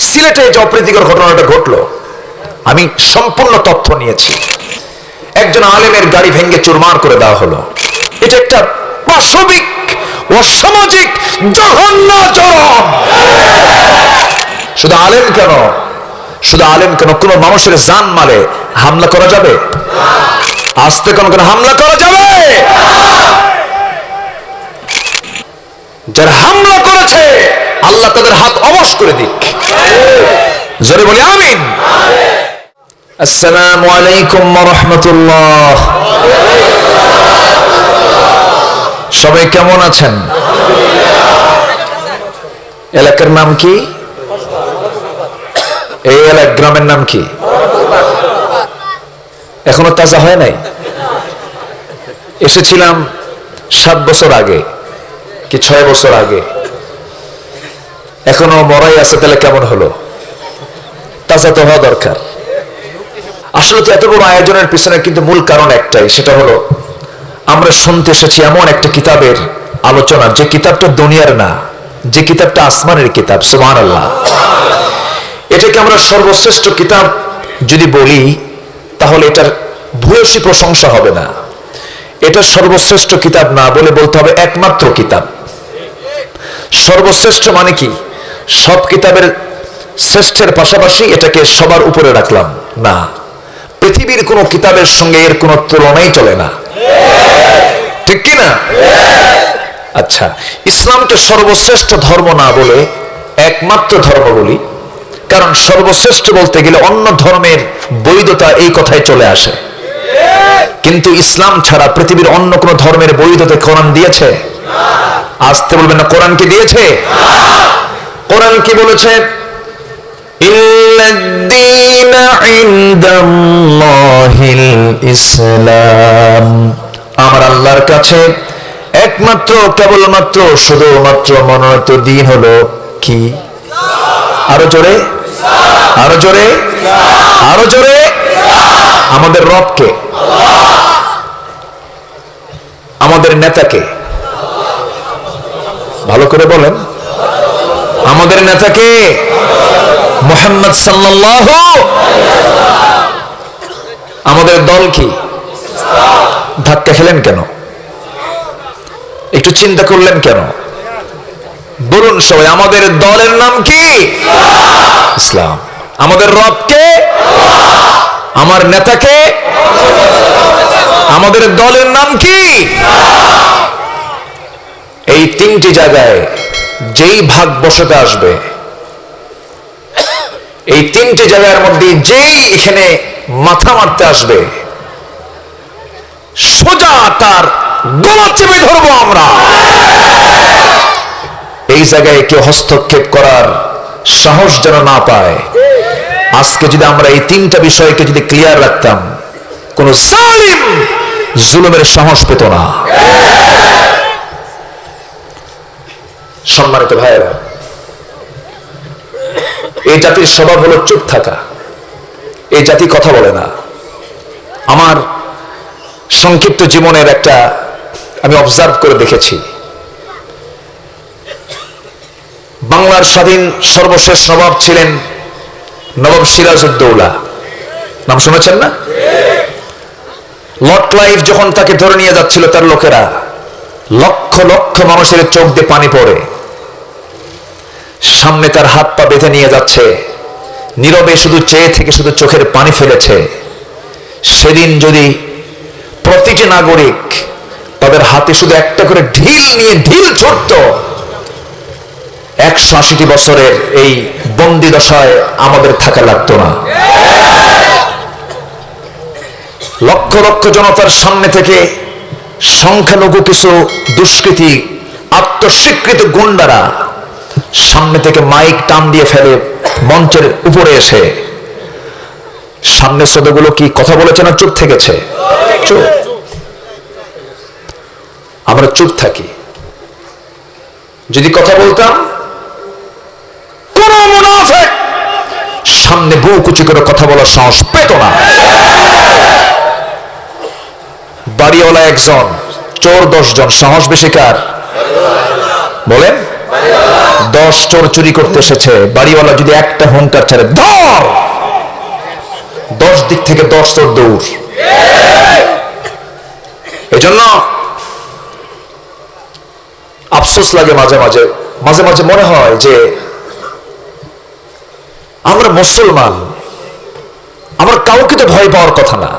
সিলেটে যে অপ্রীতিকর ঘটনাটা ঘটলো, আমি সম্পূর্ণ তথ্য নিয়েছি। একজন আলেমের গাড়ি ভেঙে চুরমার করে দেওয়া হলো। এটা একটা পাশবিক অসামাজিক জঘন্য জরম। শুধু আলেম কেন, শুধু আলেম কেন, কোন মানুষের জান মালে হামলা করা যাবে? আস্তে কোন হামলা করা যাবে? যারা হামলা করেছে আল্লাহ তাদের হাত অবশ করে দিক। জোরে বলি আমিন। আসসালামু আলাইকুম ওয়া রাহমাতুল্লাহ। সবাই কেমন আছেন? এলাকার নাম কি? এই এলাকার গ্রামের নাম কি? এখনো তাজা হয় নাই। এসেছিলাম 7 বছর আগে কি 6 বছর আগে, এখনো মরাই আছে। তাহলে কেমন হলো? তাজা তো হওয়া দরকার। আসলে তো এত বড় আয়োজনের পিছনে কিন্তু মূল কারণ একটাই, সেটা হলো আমরা শুনতে এসেছি এমন একটা কিতাবের আলোচনা, যে কিতাবটা দুনিয়ার না, যে কিতাবটা আসমানের কিতাব। সুবহানাল্লাহ। এটাকে আমরা সর্বশ্রেষ্ঠ কিতাব যদি বলি তাহলে এটার ভূয়সী প্রশংসা হবে না। এটা সর্বশ্রেষ্ঠ কিতাব না বলে বলতে হবে একমাত্র কিতাব। সর্বশ্রেষ্ঠ মানে কি সব কিতাবের শ্রেষ্ঠের পাশাপাশি এটাকে সবার উপরে রাখলাম না। পৃথিবীর কোন কিতাবের সঙ্গে এর কোন তুলনাই চলে না, ঠিক কি না? আচ্ছা, ইসলামকে সর্বশ্রেষ্ঠ ধর্ম না বলে একমাত্র ধর্ম বলি, কারণ সর্বশ্রেষ্ঠ বলতে গেলে অন্য ধর্মের বৈধতা এই কথায় চলে আসে। কিন্তু ইসলাম ছাড়া পৃথিবীর অন্য কোন ধর্মের বৈধতা কোরআন দিয়েছে? আসতে বলবেন না, কোরআন কি দিয়েছে? কোরআন কি বলেছে? ইল্লাদ্দীনা ইনদাল্লাহিল ইসলাম। আমার আল্লাহর কাছে একমাত্র কেবলমাত্র শুধুমাত্র মনোনীত দিন হলো কি? আরো জোরে, আরো জোরে, আরো জোরে। আমাদের রবকে, আমাদের নেতাকে, ভালো করে বলেন, আমাদের নেতাকে মুহাম্মদ সাল্লাল্লাহু। আমাদের দল কি? ধাক্কা খেলেন কেন? একটু চিন্তা করলেন কেন? বলুন সবাই, আমাদের দলের নাম কি? ইসলাম। আমাদের রবকে, আমার নেতাকে, আমাদের দলের নাম কি? এই তিনটি জায়গায় যেই ভাগ বসাতে আসবে, এই তিনটি জায়গার মধ্যে যেই এখানে মাথা মারতে আসবে, সোজা তার গলা চেপে ধরবো আমরা। এই জায়গায় কেউ হস্তক্ষেপ করার সাহস যেন না পায়। আজকে যদি আমরা এই তিনটা বিষয়কে যদি ক্লিয়ার রাখতাম, কোন জালিম জুলুমের সাহস পেত না। সম্মানিত ভাইয়েরা, এই জাতির স্বভাব হলো চুপ থাকা। এই জাতি কথা বলে না। আমার সংক্ষিপ্ত জীবনের একটা আমি অবজার্ভ করে দেখেছি, বাংলার স্বাধীন সর্বশেষ নবাব ছিলেন নবাব সিরাজউদ্দৌলা। নাম শুনেছেন না? লর্ড ক্লাইভ যখন তাকে ধরে নিয়ে যাচ্ছিল, তার লোকেরা, লক্ষ লক্ষ মানুষের চোখ দিয়ে পানি পড়ে, সামনে তার হাত পা বেঁধে নিয়ে যাচ্ছে, নীরবে শুধু চেয়ে থেকে শুধু চোখের পানি ফেলেছে। সেদিন যদি প্রতিটি নাগরিক তাদের হাতে শুধু একটা করে ঢিল নিয়ে ঢিল ছুটত, 180 বছরের এই বন্দি দশায় আমাদের থাকা লাগতো না। লক্ষ লক্ষ জনতার সামনে থেকে সংখ্যালঘু কিছু দুষ্কৃতী আত্মস্বীকৃত গুন্ডারা সামনে থেকে মাইক টান দিয়ে ফেলে মঞ্চের উপরে এসে, সামনে শ্রোতাগুলো কি কথা বলেছে না চুপ থেকেছে? চুপ। আমরা চুপ থাকি। যদি কথা বলতাম, কোন মুনাফিক সামনে বুক উঁচু করে কথা বলার সাহস পেত না। বাড়িওয়ালা একজন, চোর 10 জন, সাহস বেশি কার? বলেন। 10 চোর চুরি করতে এসেছে, বাড়িওয়ালা যদি একটা হুঙ্কার ছাড়ে, ধর, 10 দিক থেকে 10 চোর দৌড়। এজন্য আফসোস লাগে মাঝে মাঝে, মাঝে মাঝে মনে হয় যে আমরা মুসলমান, আমরা কাউকে তো ভয় পাওয়ার কথা না।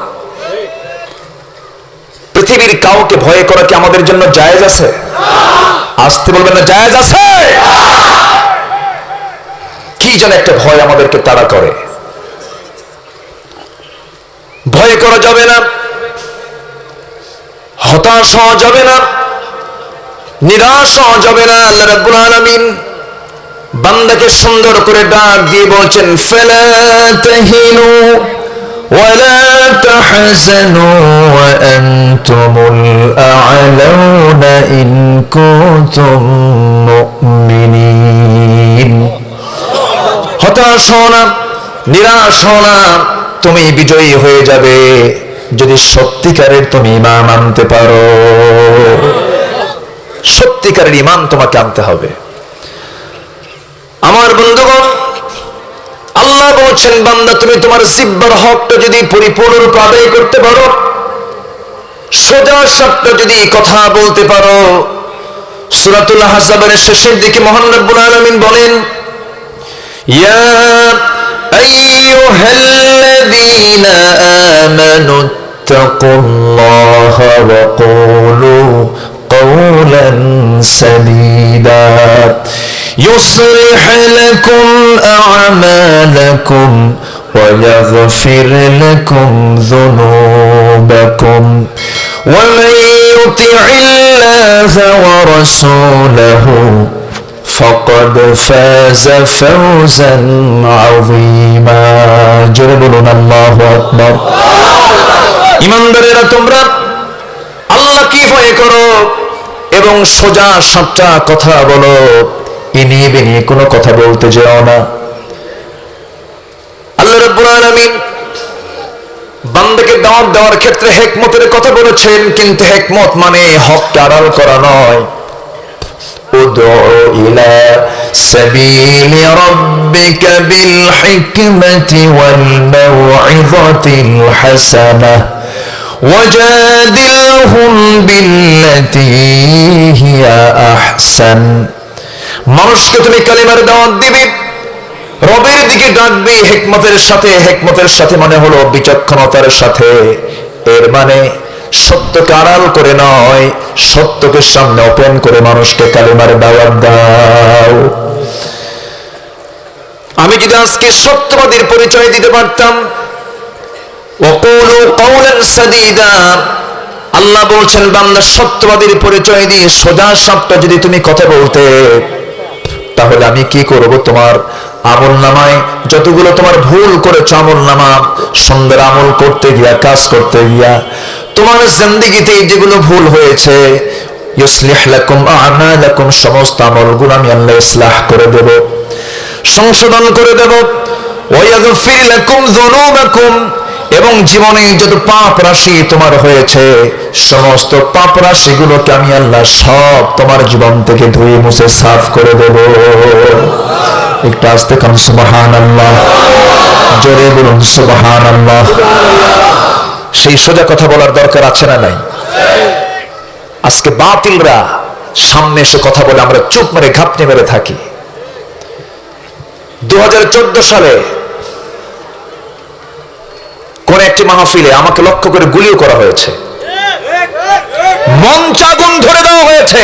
পৃথিবীর কাউকে ভয় করা কি আমাদের জন্য জায়েজ আছে? আসতে বলবেন না, জায়েজ আছে? কি যেন একটা ভয় আমাদেরকে তাড়া করে। ভয় করা যাবে না, হতাশ হওয়া যাবে না, নিরাশ হওয়া যাবে না। আল্লাহ রাব্বুল আলামিন বান্দাকে সুন্দর করে ডাক দিয়ে বলছেন, ফালা তাহিনু ওয়ালা তাহজানু ওয়া আনতুমুল আ'লাউনা ইন কুনতুম মুমিনিন। হতাশ হও না, নিরাশ হও না, তুমি বিজয়ী হয়ে যাবে যদি সত্যিকারের তুমি ঈমান আনতে পারো। সত্যিকারের ঈমান তোমাকে আনতে হবে। আমার বন্ধুগণ, আল্লাহ বলছেন, বান্দা তুমি তোমার জিহ্বার হকটা যদি পরিপূর্ণরূপে আদায় করতে পারো, সোজা সাপটা যদি কথা বলতে পারো। সূরাতুল আহজাবের শেষের দিকে মহান রব্বুল আলামিন বলেন, ইয়া আইয়ুহাল্লাযীনা আমানু তাকুল্লাহা ওয়া কুলু قولا سديدا يصلح لكم أعمالكم ويغفر لكم ذنوبكم ومن يطع الله ورسوله فقد فاز فوزا عظيما جربنا الله أكبر ইমানদারেরা তোমরা আল্লাহকে ভয় করো এবং সোজা সাপটা কথা বলো, ইনিয়ে বিনিয়ে কোনো কথা বলতে যেও না। আল্লাহ রাব্বুল আলামিন বান্দাকে দাওয়াত দেওয়ার ক্ষেত্রে হিকমতের কথা বলেছেন, কিন্তু হিকমত মানে হককে আড়াল করা নয়। উদউ ইলা সাবিলি রাব্বিকা বিল হিকমাতি ওয়াল মাউইযাতিল হাসানাহ ওয়াজাদিলহুম বিল্লাতী হিয়া আহসান। মানুষকে তুমি কালিমার দাওয়াত দিবে, রবের দিকে ডাকবে হিকমতের সাথে। হিকমতের সাথে মানে হলো বিচক্ষণতার সাথে। এর মানে সত্যকে আড়াল করে নয়, সত্যকে সামনে ওপেন করে মানুষকে কালিমার দাওয়াত দাও। আমি যদি আজকে সত্যবাদীর পরিচয় দিতে পারতাম, ওয়াকুলু কওলান সাদীদা, আল্লাহ বলছেন বান্দা সত্যবাদীর পরিচয় দিয়ে সোজা সাপটা যদি তুমি কথা বলতে, তাহলে আমি কি করব? তোমার আমলনামায় যতগুলো তোমার ভুল করেছো, আমলনামা সুন্দর আমল করতে গিয়া, কাজ করতে গিয়া, তোমার জিন্দেগিতে যেগুলো ভুল হয়েছে, ইউসলিহ লাকুম আ'মালাকুম, সমস্ত আমলগুলো আমি আল্লাহ ইসলাহ করে দেব, সংশোধন করে দেব। ওয়া ইয়াগফির লাকুম যুনুবাকুম, এবং জীবনে যত পাপ রাশি তোমার হয়েছে, সমস্ত পাপ রাশিগুলোকে আমি আল্লাহ সব তোমার জীবন থেকে ধুয়ে মুছে সাফ করে দেব। একটু আস্তে কান সুবহানাল্লাহ, জোরে বলুন সুবহানাল্লাহ। সেই সোজা কথা বলার দরকার আছে না নাই? আজকে বাতিলরা সামনে এসে কথা বলে আমরা চুপ মেরে ঘাপটি মেরে থাকি। 2014 সালে কোন একটি মাহফিলে আমাকে লক্ষ্য করে গুলিও করা হয়েছে, মঞ্চ আগুন ধরে দেওয়া হয়েছে।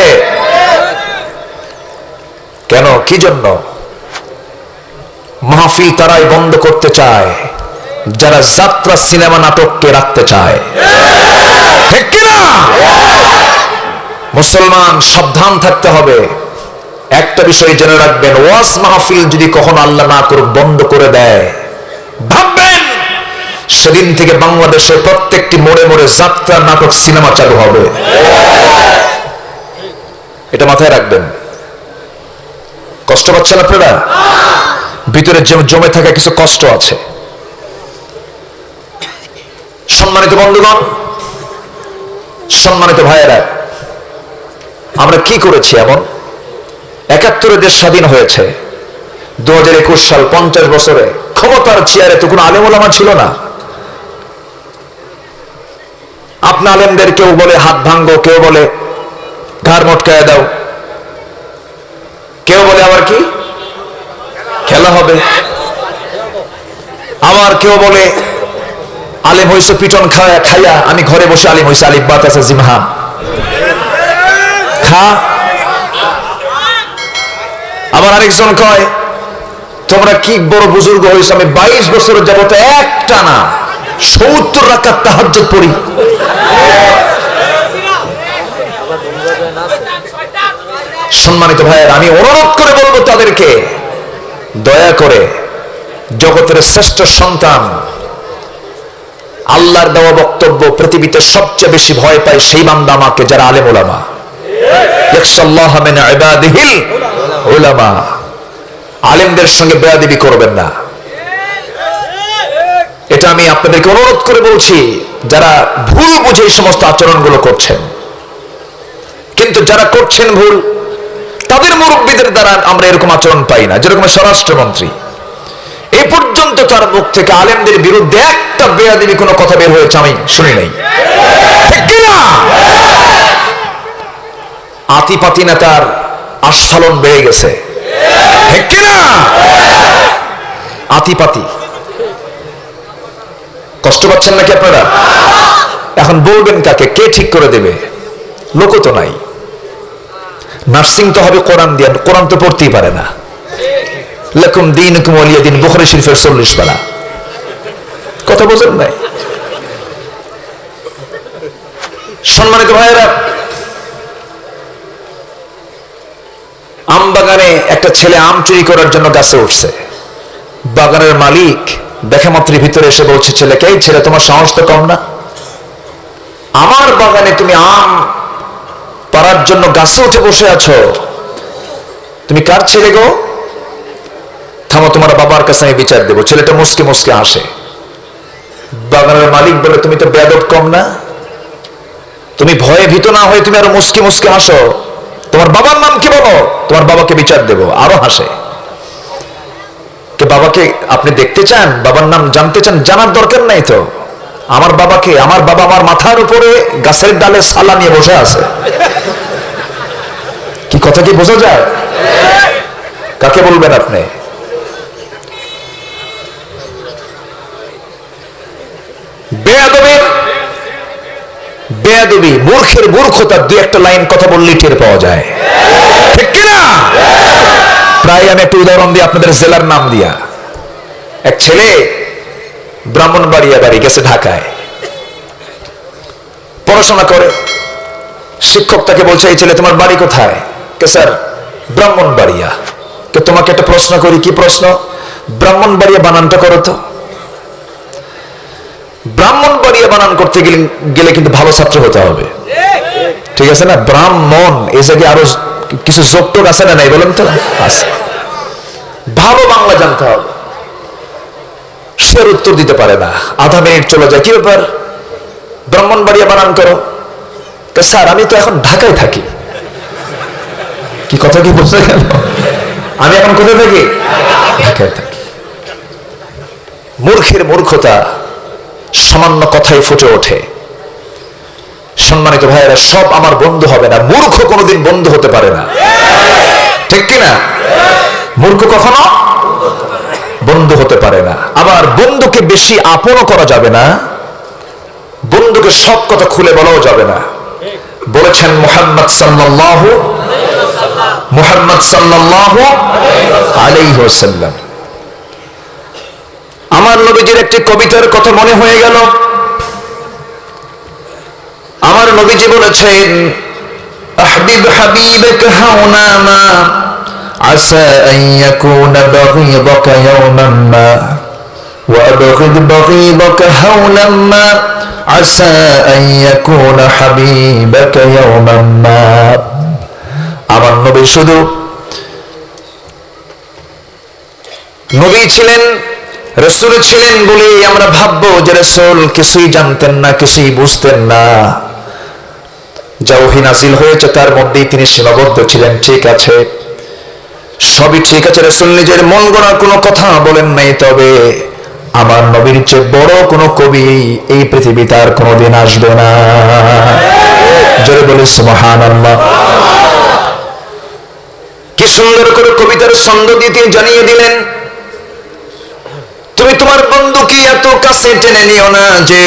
কেন? কি জন্য? মাহফিল তারাই বন্ধ করতে চায় যারা যাত্রা সিনেমা নাটককে রাখতে চায়, ঠিক কিনা? মুসলমান সাবধান থাকতে হবে। একটা বিষয় জেনে রাখবেন, ওয়াজ মাহফিল যদি কখনো আল্লাহ না করুক বন্ধ করে দেয়, ভাববেন সেদিন থেকে বাংলাদেশের প্রত্যেকটি মোড়ে মোড়ে যাত্রা নাটক সিনেমা চালু হবে। এটা মাথায় রাখবেন। কষ্ট পাচ্ছেন আপনারা? ভিতরে জমে থাকা কিছু কষ্ট আছে। সম্মানিত বন্ধুগণ, সম্মানিত ভাইয়েরা, আমরা কি করেছি এমন 71 দেশ স্বাধীন হয়েছে, 2021 সাল, 50 বছরে ক্ষমতার চেয়ারে তো কোনো আলেম ওলামা ছিল না। আপনি আলেমদের কেউ বলে হাত ভাঙ্গো, কেউ বলে ঘাড় মটকায় দাও, কেউ বলে আবার কি খেলা হবে, আবার কেউ বলে আলেম হইছে পিটন খাইয়া আমি ঘরে বসে আলিম হইছে, আলিফ বাত আছে জিমহা খা। আবার আরেকজন কয় তোমরা কি বড় বুজুর্গ হইছো, আমি 22 বছরের যাবত একটা না 70 রাকাত তাহাজ্জুদ পড়ি। সম্মানিত ভাইয়ের, আমি অনুরোধ করে বলবো তাদেরকে, দয়া করে জগতের শ্রেষ্ঠ সন্তান আল্লাহর দেওয়া বক্তব্য পৃথিবীতে সবচেয়ে বেশি ভয় পায় সেই বান্দা আমাকে যারা আলেম উলামা, ইয়াখশাল্লাহ মিন ইবাদিহিল উলামা। আলেমদের সঙ্গে বেয়াদবি করবেন না, এটা আমি আপনাদেরকে অনুরোধ করে বলছি, যারা ভুল বুঝে এই সমস্ত আচরণগুলো করছেন। কিন্তু যারা করছেন ভুল, তাদের মুরব্বীদের দ্বারা আমরা এরকম আচরণ পাই না। যেরকম স্বরাষ্ট্রমন্ত্রী, এই পর্যন্ত তার মুখ থেকে আলেমদের বিরুদ্ধে একটা বেয়াদবি কোনো কথা বের হয়েছে আমি শুনি নাই, ঠিক কিনা? আতিপাতি নেতার আস্ফালন বেড়ে গেছে, ঠিক কিনা? আতিপাতি, কষ্ট পাচ্ছেন নাকি আপনারা? এখন বলবেন কাকে, কে ঠিক করে দেবে? লোক তো নাই। নার্সিং তো হবে কোরআন দিয়ে, কোরআন তো পড়তেই পারে না। লাকুম দীনুকুম ওয়ালিয়া দীন, বুখারী শরীফের 40 পারা। কথা বোঝেন নাই? সম্মানিত ভাইয়েরা, আম বাগানে একটা ছেলে আম চুরি করার জন্য গাছে উঠছে। বাগানের মালিক দেখা মাত্রই ভিতরে এসে বলছে ছেলেকে, এই ছেলে তোমার সাহস তো কম না, আমার বাগানে তুমি আম পাড়ার জন্য গাছে উঠে বসে আছো, তুমি কার ছেলে গো? থামো, তোমার বাবার কাছে আমি বিচার দেবো। ছেলেটা মুসকে মুসকে হাসে। বাগানের মালিক বলে, তুমি তো বেয়াদব কম না, তুমি ভয়ে ভীত না হয়ে তুমি আরো মুসকে মুসকে হাসো, তোমার বাবার নাম কি বলো? তোমার বাবাকে বিচার দেবো। আরো হাসে। কে বাবাকে আপনি দেখতে চান? বাবার নাম জানতে চান? জানার দরকার নাই তো। আমার বাবাকে, আমার বাবা আমার মাথার উপরে গাছের ডালে সালা নিয়ে বসে আছে। কি কথা কি বোঝা যায়? কাকে বলবেন আপনি? বেয়াদবের বেয়াদবি, মূর্খের মূর্খতা, দুই একটা লাইন কথা বললেই টের পাওয়া যায়, ঠিক কিনা? প্রায় আমি একটা উদাহরণ দিই আপনাদের, জেলার নাম দিয়া। এক ছেলে ব্রাহ্মণবাড়িয়া বাড়ি গেছে ঢাকায়, পড়াশোনা করে। শিক্ষক তাকে বলছে, এই ছেলে তোমার বাড়ি কোথায়? কে স্যার ব্রাহ্মণবাড়িয়া। তো তোমাকে একটা প্রশ্ন করি। কি প্রশ্ন? ব্রাহ্মণবাড়িয়া বানানটা করো তো। ব্রাহ্মণবাড়িয়া বানান করতে গেলে কিন্তু ভালো ছাত্র হতে হবে, ঠিক আছে না? ব্রাহ্মণ এই জায়গায় আরো কিছু যোগটোক আছে না নাই বলেন তো? আছে। ভালো বাংলা জানতে হবে। সে উত্তর দিতে পারে না, আধা মিনিট চলে যায়। কি ব্যাপার, ব্রাহ্মণবাড়িয়া বানান করো? স্যার আমি তো এখন ঢাকায় থাকি। কি কথা কি বুঝতে গেল? আমি এখন কোথায় থাকি? ঢাকায় থাকি। মূর্খের মূর্খতা সামান্য কথাই ফুটে ওঠে। সম্মানিত ভাইয়েরা, সব আমার বন্ধু হবে না, মূর্খ কোনোদিন বন্ধু হতে পারে না, ঠিক কিনা? মূর্খ কখনো বন্ধু হতে পারে না। আবার বন্ধুকে বেশি আপনও করা যাবে না, বন্ধুকে সব কথা খুলে বলাও যাবে না। বলেছেন মুহাম্মদ সাল্লাল্লাহু আলাইহি ওয়াসাল্লাম। আমার নবীজির একটি কবিতার কথা মনে হয়ে গেল। আমার নবীজি বলেছেন, আহবিব হাবিবাকা হাওনা মা আসা আন ইয়াকুনা বাগীদাকা ইয়াওমান মা ওয়া আবগিদ বাগীদাকা হাওলান মা আসা আন ইয়াকুনা হাবিবাকা ইয়াওমান মা। আমার নবী শুধু নবী ছিলেন, রাসূল ছিলেন বলে আমরা ভাববো যে রাসূল কিছুই জানতেন না, কিছুই বুঝতেন না। যা ওহী নাযিল হয়েছে তার মধ্যেই তিনি সীমাবদ্ধ ছিলেন, ঠিক আছে। সবই ঠিক আছে, রাসূল নিজের মন গড়া কোনো কথা বলেন নাই, তবে আমার নবীর চেয়ে বড় কোনো কবি এই পৃথিবীতে আর কোনোদিন আসবে না। জোরে বলে সুবহানাল্লাহ। কি সুন্দর করে কবিতার ছন্দ দিয়ে তিনি জানিয়ে দিলেন, তুমি তোমার বন্ধুকে এত কাছে টেনে নিও না যে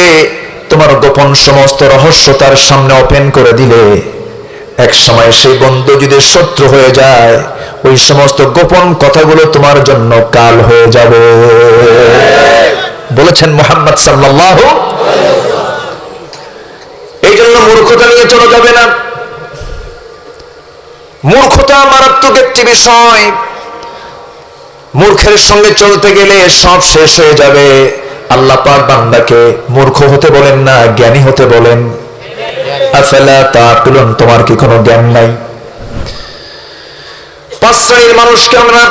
তোমার গোপন সমস্ত রহস্য তার সামনে ওপেন করে দিলে এক সময় সেই বন্ধু যদি শত্রু হয়ে যায়, ওই সমস্ত গোপন কথাগুলো তোমার জন্য কাল হয়ে যাবে, বলেছেন মুহাম্মদ সাল্লাল্লাহু। এই জন্য মূর্খতা নিয়ে চলা যাবে না। মূর্খতা মারাত্মক একটি বিষয়। মূর্খের সঙ্গে চলতে গেলে সব শেষ হয়ে যাবে। আল্লাহ পাক বান্দাকে মূর্খ হতে বলেন না, জ্ঞানী হতে বলেন। আফালা তাআকিলুন, তোমার কি কোনো জ্ঞান নাই? 5 শ্রেণীর মানুষকে আমরা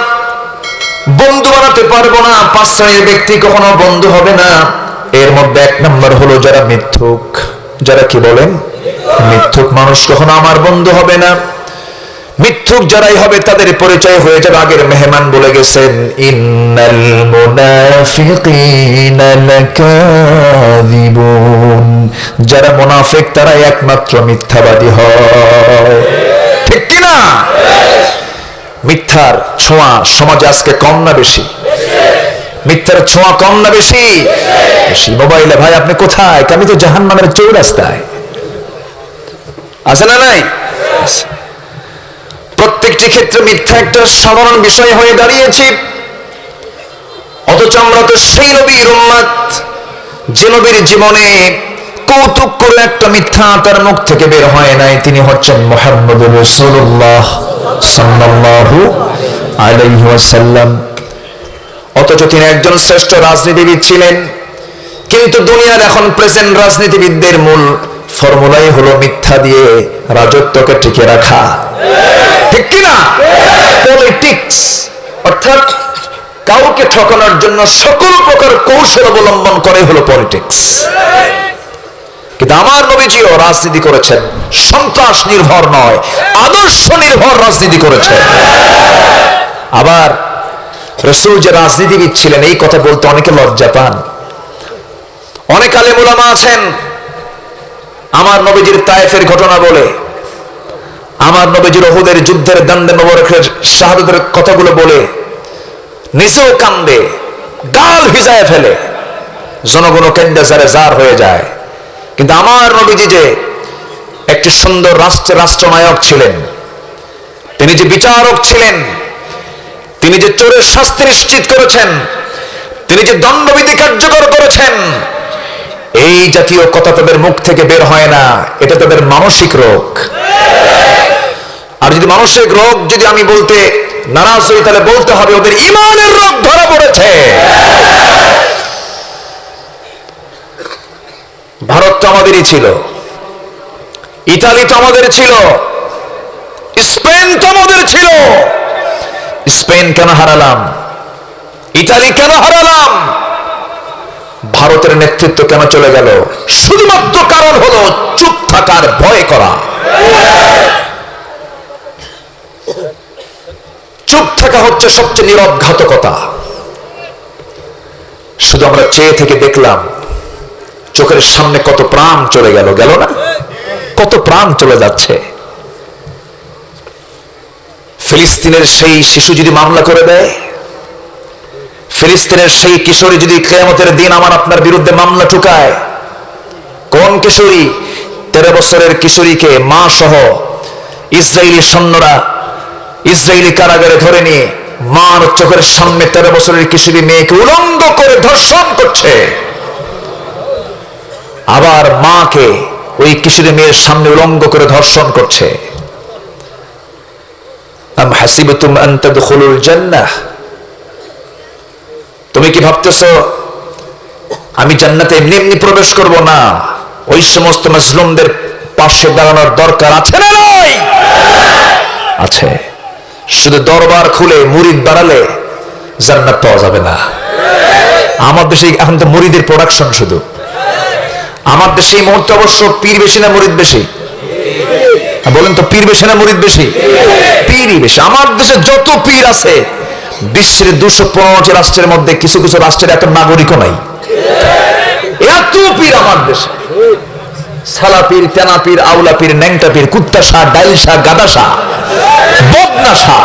বন্ধু বানাতে পারবো না, 5 শ্রেণীর ব্যক্তি কখনো বন্ধু হবে না। এর মধ্যে 1 নম্বর হলো যারা মিথ্যুক। যারা কি বলেন? মিথ্যুক মানুষ কখনো আমার বন্ধু হবে না। মিথ্যুক যারাই হবে তাদের পরিচয় হয়ে যাবে, আগের মেহমান বলে গেছেন, ইন্নাল মুনাফিকিনা লাকাযিবুন। যারা মুনাফিক তারাই একমাত্র মিথ্যাবাদী হয়, ঠিক কি না? মিথ্যার ছোঁয়া সমাজে আজকে কম না বেশি? মিথ্যার ছোঁয়া কম না বেশি? বেশি। মোবাইলে ভাই আপনি কোথায়? আমি তো জাহান্নামের চৌরাস্তায়। আছে না নাই? প্রত্যেকটি ক্ষেত্রে মিথ্যা একটা সাধারণ বিষয় হয়ে দাঁড়িয়েছে। অথচ আমরা তো সেই নবীর উম্মত যে নবীর জীবনে কৌতুক করে একটা মিথ্যা তার মুখ থেকে বের হয় নাই। তিনি হচ্ছেন মুহাম্মদুর রাসূলুল্লাহ সাল্লাল্লাহু আলাইহি ওয়াসাল্লাম। অথচ তিনি একজন শ্রেষ্ঠ রাজনীতিবিদ ছিলেন, কিন্তু দুনিয়ার এখন প্রেজেন্ট রাজনীতিবিদদের মূল ফর্মুলাই হলো মিথ্যা দিয়ে রাজত্বকে টিকে রাখা, ঠিক কিনা? পলিটিক্স, অর্থাৎ কাউকে ঠকানোর জন্য সকল প্রকার কৌশল অবলম্বন করে হলো পলিটিক্স। কিন্তু আমার নবীজিও রাজনীতি করেছেন, সন্ত্রাস নির্ভর নয়, আদর্শ নির্ভর রাজনীতি করেছেন। আবার রাসূল যে রাজনীতিবিদ ছিলেন এই কথা বলতে অনেকে লজ্জা পান। অনেক আলেম উলামা আছেন আমার নবীজির তায়েফের ঘটনা বলে, আমার নবীজির উহুদের যুদ্ধের দান্দে মোবারকের শাহাদাতের কথাগুলো বলে নিজেও কান্দে, গাল ভিজায় ফেলে, জনগণ কেন্দ্রে জার হয়ে যায়। কিন্তু আমার নবীজি যে একটি সুন্দর রাষ্ট্রনায়ক ছিলেন, তিনি যে বিচারক ছিলেন, তিনি যে চোরের শাস্তি নিশ্চিত করেছেন, তিনি যে দণ্ডবিধি কার্যকর করেছেন, এই জাতীয় কথা তাদের মুখ থেকে বের হয় না। এটা তাদের মানসিক রোগ। আর যদি মানসিক রোগ যদি আমি বলতে নারাজ হই, তাহলে বলতে হবে ওদের ঈমানের রোগ ধরা পড়েছে। ভারত তো আমাদেরই ছিল, ইতালি তো আমাদের ছিল, স্পেন তো আমাদের ছিল। স্পেন কেন হারালাম? ইতালি কেন হারালাম? ভারতের নেতৃত্ব কেন চলে গেল? শুধুমাত্র কারণ হলো চুপ থাকার ভয় করা। চুপ থাকা হচ্ছে সবচেয়ে নীরব ঘাতকতা। শুধু আমরা চেয়ে থেকে দেখলাম, চোখের সামনে কত প্রাণ চলে গেল, গেল না? কত প্রাণ চলে যাচ্ছে। ফিলিস্তিনের সেই শিশু যদি মামলা করে দেয়, ফিলিস্তিনের সেই কিশোরী যদি কিয়ামতের দিন আমার আপনার বিরুদ্ধে মামলা ঠুকায়, কোন কিশোরী? 13 বছরের কিশোরীকে মা সহ ইসরায়েলি সৈন্যরা ইসরায়েলি কারাগারে ধরে নিয়ে মার চোখের সামনে 13 বছরের কিশোরী মেয়েকে উলঙ্গ করে ধর্ষণ করছে, আবার মাকে ওই কিশোরী মেয়ের সামনে উলঙ্গ করে ধর্ষণ করছে। আম হাসিবতুম আন তাদখুলুল জান্নাহ, তুমি কি ভাবতেছো আমি জান্নাতে এমনি এমনি প্রবেশ করব? না, ওই সমস্ত মাজলুমদের পাশে দাঁড়ানোর দরকার আছে না নাই? আছে। শুধু দরবার খুলে মুরিদ বাড়ালে জান্নাত পাওয়া যাবে না। আমার দেশে এখন তো মুরিদের প্রোডাকশন শুধু। আমার দেশে এই মুহূর্তে অবশ্য পীর বেশি না মুরিদ বেশি? বলেন তো পীর বেশি না মুরিদ বেশি? পীরই বেশি। আমার দেশে যত পীর আছে, বিশ্বের 215টি রাষ্ট্রের মধ্যে কিছু কিছু রাষ্ট্রের এত নাগরিকও নাই, এত পীর আমার দেশে। সালা পীর, তেনা পীর, আউলা পীর, ন্যাংটা পীর, কুত্তা শাহ, ডাইল শাহ, গাদা শাহ, বদনা শাহ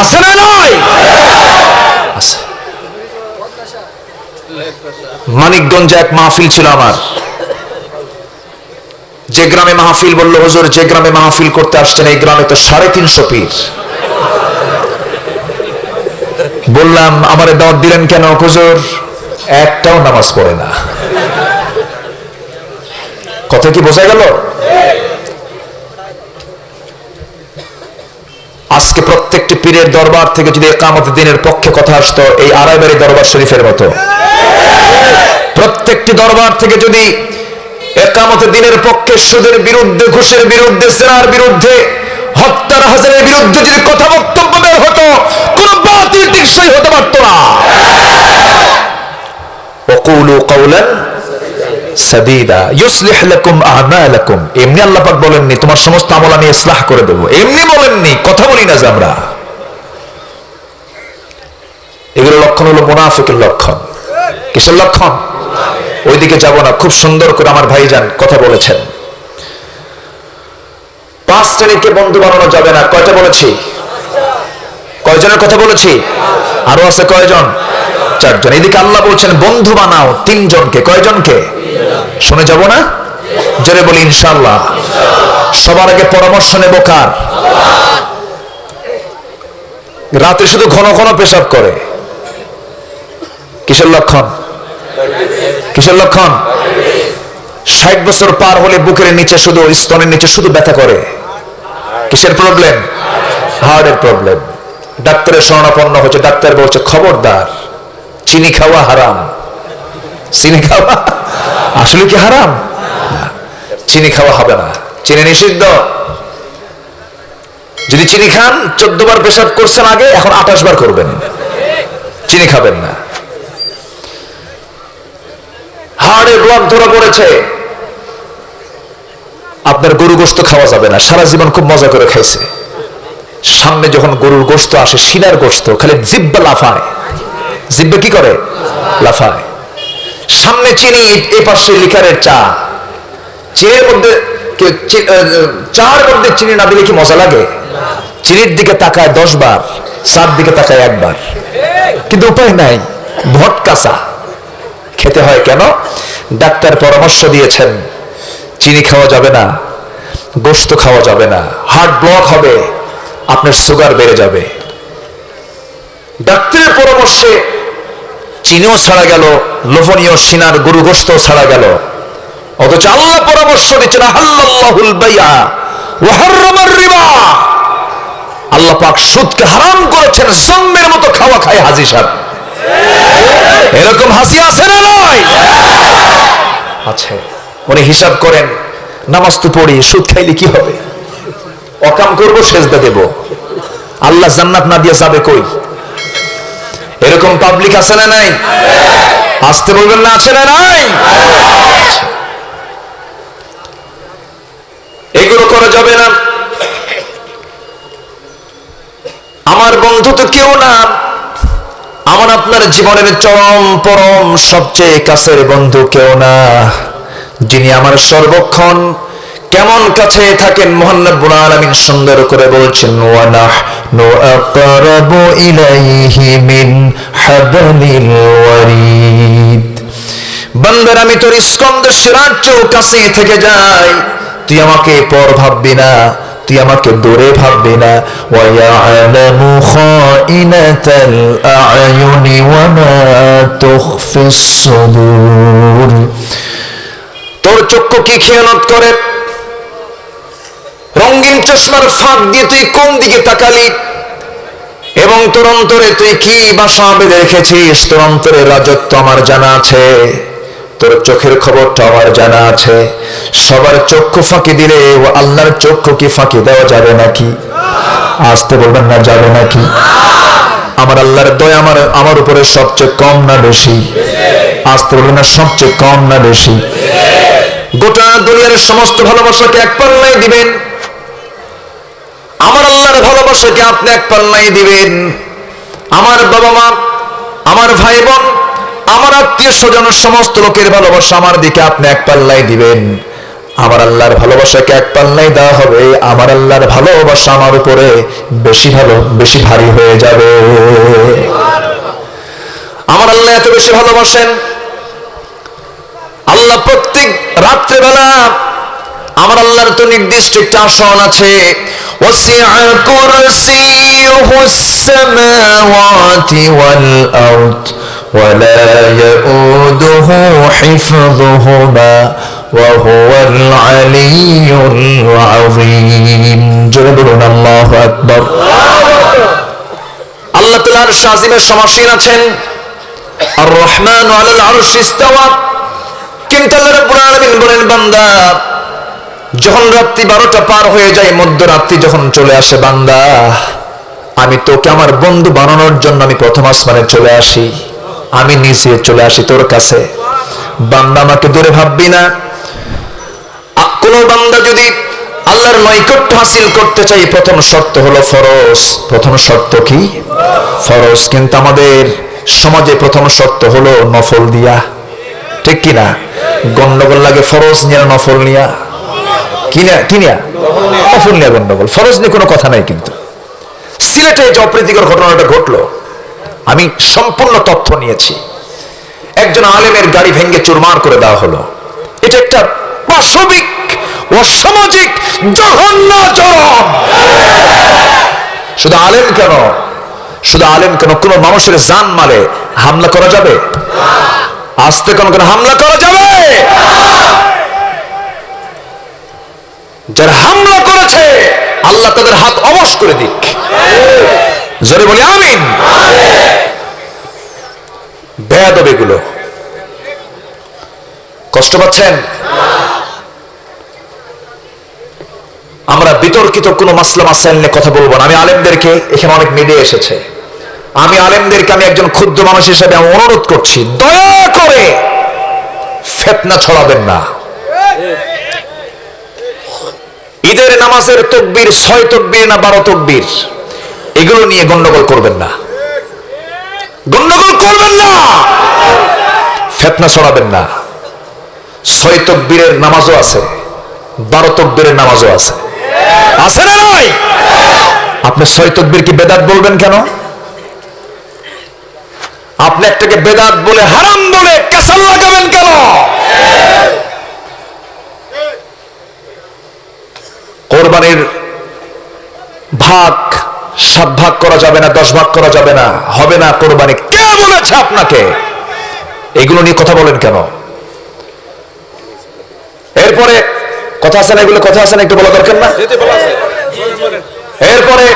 আছে না নাই? আছে। মানিকগঞ্জে এক মাহফিল ছিল আমার, যে গ্রামে মাহফিল বলল হুজুর যে গ্রামে মাহফিল করতে আসছেন এই গ্রামে তো 350 পীর। বললাম আমারে দাওয়াত দিলেন কেন? হুজুর একটাও নামাজ পড়ে না। কথা কি বোঝা গেল? আজকে প্রত্যেকটি পীরের দরবার থেকে যদি ইকামত দ্বীনের পক্ষে কথা আসতো, এই আড়াইবাড়ি দরবার শরীফের মতো প্রত্যেকটি দরবার থেকে যদি ইকামত দ্বীনের পক্ষে, সুদের বিরুদ্ধে, ঘুষের বিরুদ্ধে, জেনার বিরুদ্ধে, হত্যার হাজারের বিরুদ্ধে যদি কথা বক্তব্য বের হতো, কোন বাতিল টেকসই হতে পারত না। ওয়াকুলু কাওলান সাদীদা ইউসলিহ লাকুম আ'মালাকুম। এমনি আল্লাহ পাক বলেননি তোমার সমস্ত আমল আমি ইসলাহ করে দেব, এমনি বলেননি। কথা বলি না যে আমরা, এগুলো লক্ষণ হলো মুনাফিকের লক্ষণ। কিসের লক্ষণ? ওইদিকে যাব না, খুব সুন্দর করে আমার ভাইজান কথা বলেছেন। 5 শ্রেণীকে বন্ধু বানানো যাবে না। কয়টা বলেছি? কয়জনের কথা বলেছি? আরো আছে কয়জন? 4 জন। এদিকে আল্লাহ বলছেন বন্ধু বানাও 3 জনকে। কয়জনকে? শুনে যাব না? জোরে বলি ইনশাআল্লাহ। সবার আগে পরামর্শ নেব কার? রাতে শুধু ঘন ঘন পেশাব করে, কিসের লক্ষণ? কিসের লক্ষণ? 60 বছর পার হলে বুকের নিচে শুধু, স্তনের নিচে শুধু ব্যথা করে, কিসের প্রবলেম? হার্টের প্রবলেম। ডাক্তারের শরণাপন্ন হচ্ছে, ডাক্তার বলছে খবরদার চিনি খাওয়া হারাম। চিনি খাওয়া আসলে কি হারাম? চিনি খাওয়া হবে না, চিনি নিষিদ্ধ। যদি চিনি খান, 14 বার পেশাব করছেন আগে, এখন 28 বার করবেন, চিনি খাবেন না। হাড়ের ব্লক ধরা পড়েছে, আপনার গরু গোশত খাওয়া যাবে না। সারা জীবন খুব মজা করে খাইছে, সামনে যখন গরুর গোশত আসে, শিলার গোশত, খালি জিব্বা লাফায়। জিব্বা কি করে? লাফায়। সামনে চিনি, এ পাশে লিকারের চা, চিনির মধ্যে, চার মধ্যে চিনি না দিলে কি মজা লাগে? চিনির দিকে তাকায় 10 বার, চার দিকে তাকায় 1 বার, কিন্তু উপায় নাই, ভটকা চা খেতে হয়। কেন? ডাক্তার পরামর্শ দিয়েছেন চিনি খাওয়া যাবে না, গোশত খাওয়া যাবে না, হার্ট ব্লক হবে, আপনার সুগার বেড়ে যাবে। ডাক্তারের পরামর্শে চিনিও ছাড়া গেল, লোভনীয় সিনার গরু গোশত ছাড়া গেল। অথচ আল্লাহ পরামর্শ দিচ্ছেন আহাল্লাল্লাহুল বাইআ ওয়া হারামার রিবা। আল্লাহ পাক সুদকে হারাম করেছেন, জম্মের মতো খাওয়া খায় হাজী সাহেব। এরকম হাসি আছে না নয়? আছে। উনি হিসাব করেন, নামাজ তো পড়ি, সুদ খাইলে কি হবে? অকাম করব, সেজদা দেব, আল্লাহ জান্নাত না দিয়ে যাবে কই? এরকম পাবলিক আছে না নাই? আসতে বলবেন না, আছে না নাই? এগুলো করা যাবে না। আমার বন্ধু তো কেউ না, আমার আপনার জীবনের চরম পরম সবচেয়ে কাছের বন্ধু কেউ না, যিনি আমার সর্বক্ষণ কেমন কাছে থাকেন। মহান রব্বুল আলামিন সুন্দর করে বলছেন ওয়া নাহনু আকরাবু ইলাইহি মিন হাবলিল ওয়ারিদ। বান্দার আমি তোর স্কন্ধ শিরার চেয়েও কাছে থেকে যাই, তুই আমাকে পর ভাববি না, তুই আমাকে দূরে ভাববি না। ওয়া ইয়ালামু খাইনাতাল আ'য়ুনি ওয়া মা তুখফিস সুদূর। তোর চক্ষু কি খেয়ানত করে, রঙিন চশমার ফাঁক দিয়ে তুই কোন দিকে তাকালি, এবং তোর অন্তরে তুই কি বাসা বেঁধে রেখেছিস, তোর অন্তরের রাজত্ব আমার জানা আছে, তোর চোখের খবরটা আমার জানা আছে। সবার চক্ষু ফাঁকি দিলে ও আল্লাহর চক্ষু কি ফাঁকি দেওয়া যাবে নাকি? আসতে বলবেন না, যাবে নাকি? আমার আল্লাহর দয়া আমার উপরে সবচেয়ে কম না বেশি? আসতে বলবেন না, সবচেয়ে কম না বেশি? গোটা দুনিয়ার সমস্ত ভালোবাসাকে এক পাল্লায় দিবেন, ভালোবাসাকে আপনি এক পাল্লায় দিবেন। আমার বাবা মা, আমার ভাই বোন, আমার আত্মীয় স্বজন, সমস্ত লোকের ভালোবাসা আমার দিকে আপনি এক পাল্লায় দিবেন। আমার আল্লাহর ভালোবাসাকে এক পাল্লায় দেওয়া হবে, আমার আল্লাহর ভালোবাসা আমার উপরে বেশি ভারী হয়ে যাবে। আমার আল্লাহ এত বেশি ভালোবাসেন, আল্লাহ প্রত্যেক রাত্রেবেলা, আমার আল্লাহর তো নির্দিষ্ট একটা আসন আছে, ওয়াসিআ কুরসিয়ুহুস সামাওয়াতি ওয়াল আরদ ওয়ালা ইয়াউদুহু হিফযুহুমা ওয়া হুয়াল আলিয়্যুল আযীম। জোরে বলুন আল্লাহু আকবার। আল্লাহ তাআলার শাজিমের সমাসীন আছেন, আর রহমানু আলাল আরশি ইস্তাওয়া। কিন্তু আল্লাহ রাব্বুল আলামিন বলেন, বান্দা যখন রাত্রি 12টা পার হয়ে যায়, মধ্যরাত্রি যখন চলে আসে, বান্দা আমি তোকে আমার বন্ধু বানানোর জন্য আমি প্রথম আসমানে চলে আসি, আমি নিচে চলে আসি তোর কাছে। বান্দা আমাকে দূরে ভাববি না। কোন বান্দা যদি আল্লাহর নৈকট্য হাসিল করতে চাই, প্রথম শর্ত হলো ফরজ। প্রথম শর্ত কি? ফরজ। কিন্তু আমাদের সমাজে প্রথম শর্ত হলো নফল দিয়া, ঠিক কিনা? গন্ডগোল লাগে ফরজ নিয়ে নফল নিয়া, নফল নিয়ে গন্ডগোল, ফরজ নিয়ে কোনো কথা নাই। কিন্তু সিলেটে যে অপ্রীতিকর ঘটনাটা ঘটলো, আমি সম্পূর্ণ তথ্য নিয়েছি। একজন আলেমের গাড়ি ভেঙে চুরমার করে দেওয়া হলো। এটা একটা পাশবিক অসামাজিক জঘন্য জরম। শুধু আলেম কেন, শুধু আলেম কেন, কোন মানুষের জান মালে হামলা করা যাবে? আস্তে কোন হামলা করা যাবে? যারা হামলা করেছে আল্লাহ তাদের হাত অবশ করে দিক। জোরে বলি আমিন। বেয়াদব এগুলো। কষ্ট পাচ্ছেন? আমরা বিতর্কিত কোনো মাসলা মাসাইল নিয়ে কথা বলবো না। আমি আলেমদেরকে, এখানে অনেক মিডিয়া এসেছে, আমি আলেমদেরকে, আমি একজন ক্ষুদ্র মানুষ হিসেবে অনুরোধ করছি, দয়া করে ফিতনা ছড়াবেন না। ঈদের নামাজের তাকবীর 6 তাকবীর না 12 তাকবীর, এগুলো নিয়ে গন্ডগোল করবেন না, গন্ডগোল করবেন না, ফিতনা ছড়াবেন না। 6 তাকবীরের নামাজও আছে, 12 তাকবীরের নামাজও আছে, আছে না নাই? আপনি 6 তাকবীর কি বেদাত বলবেন কেন? আপনি একটাকে বেদাত বলে, হারাম বলে কাসাল লাগাবেন কেন? কোরবানির ভাগ 7 ভাগ করা যাবে না, 10 ভাগ করা যাবে না, হবে না কোরবানি। কে বলেছে আপনাকে? এগুলো নিয়ে কথা বলেন কেন? এরপরে কথা আছে না, এগুলো কথা আছে না, একটু বলা দরকার না? এরপরে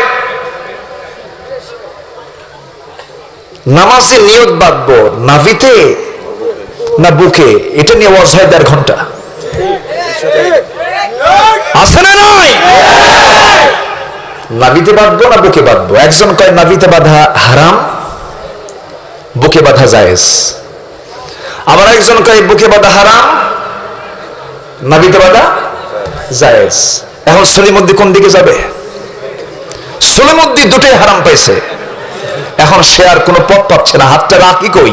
নামাজে নিয়ত বাঁধবো নাভিতে না বুকে, এটা নিয়ে ওয়াজ হয় 1.5 ঘন্টা। আছে না নাই? নাভিতে বাঁধবো না বুকে বাঁধবো? একজন কয় নাভিতে বাঁধা হারাম, বুকে বাঁধা জায়েজ। আবার একজন কয় বুকে বাঁধা হারাম, নাভিতে বাঁধা জায়েজ। এখন সলিমুদ্দি কোন দিকে যাবে? সলিমুদ্দি দুটোই হারাম পাইছে, এখন সে আর কোনো পথ পাচ্ছে না, হাতটা রাখি কই?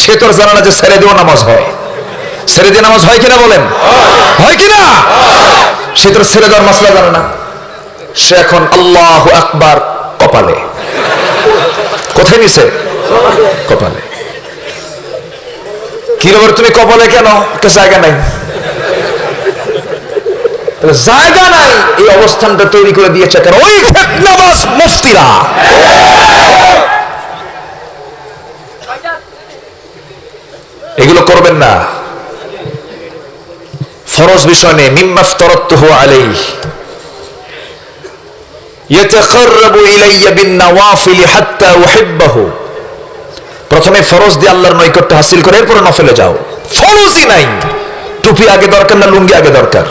সে তোর জানা না যে ছেড়ে দিয়েও নামাজ হয়, ছেড়ে দিয়ে নামাজ হয় কিনা বলেন? হয় কিনা? সে তোর ছেড়ে দেওয়ার মাসলা জানে না। সে এখন আল্লাহু আকবার কপালে। কোথায় নিছে? কপালে। কি ব্যাপার, তুমি কপালে কেন? জায়গা নাই, জায়গা নাই, এই অবস্থানটা তৈরি করে দিয়েছে কেন? ওই ফিতনাবাজ মুফতিরা। এগুলো করবেন না। ফরজ বিষয় নেই। মিম্মা ফতারাতুহু আলাইহি ইয়াতাকাররাবু ইলাইয়া বিন-নওয়াফিল হাত্তা উহিব্বাহু। প্রথমে ফরজ দিয়ে আল্লাহর নৈকট্য হাসিল করে এরপরে নফলে যাও। ফরজই নাই। টুপি আগে দরকার না লুঙ্গি আগে দরকার?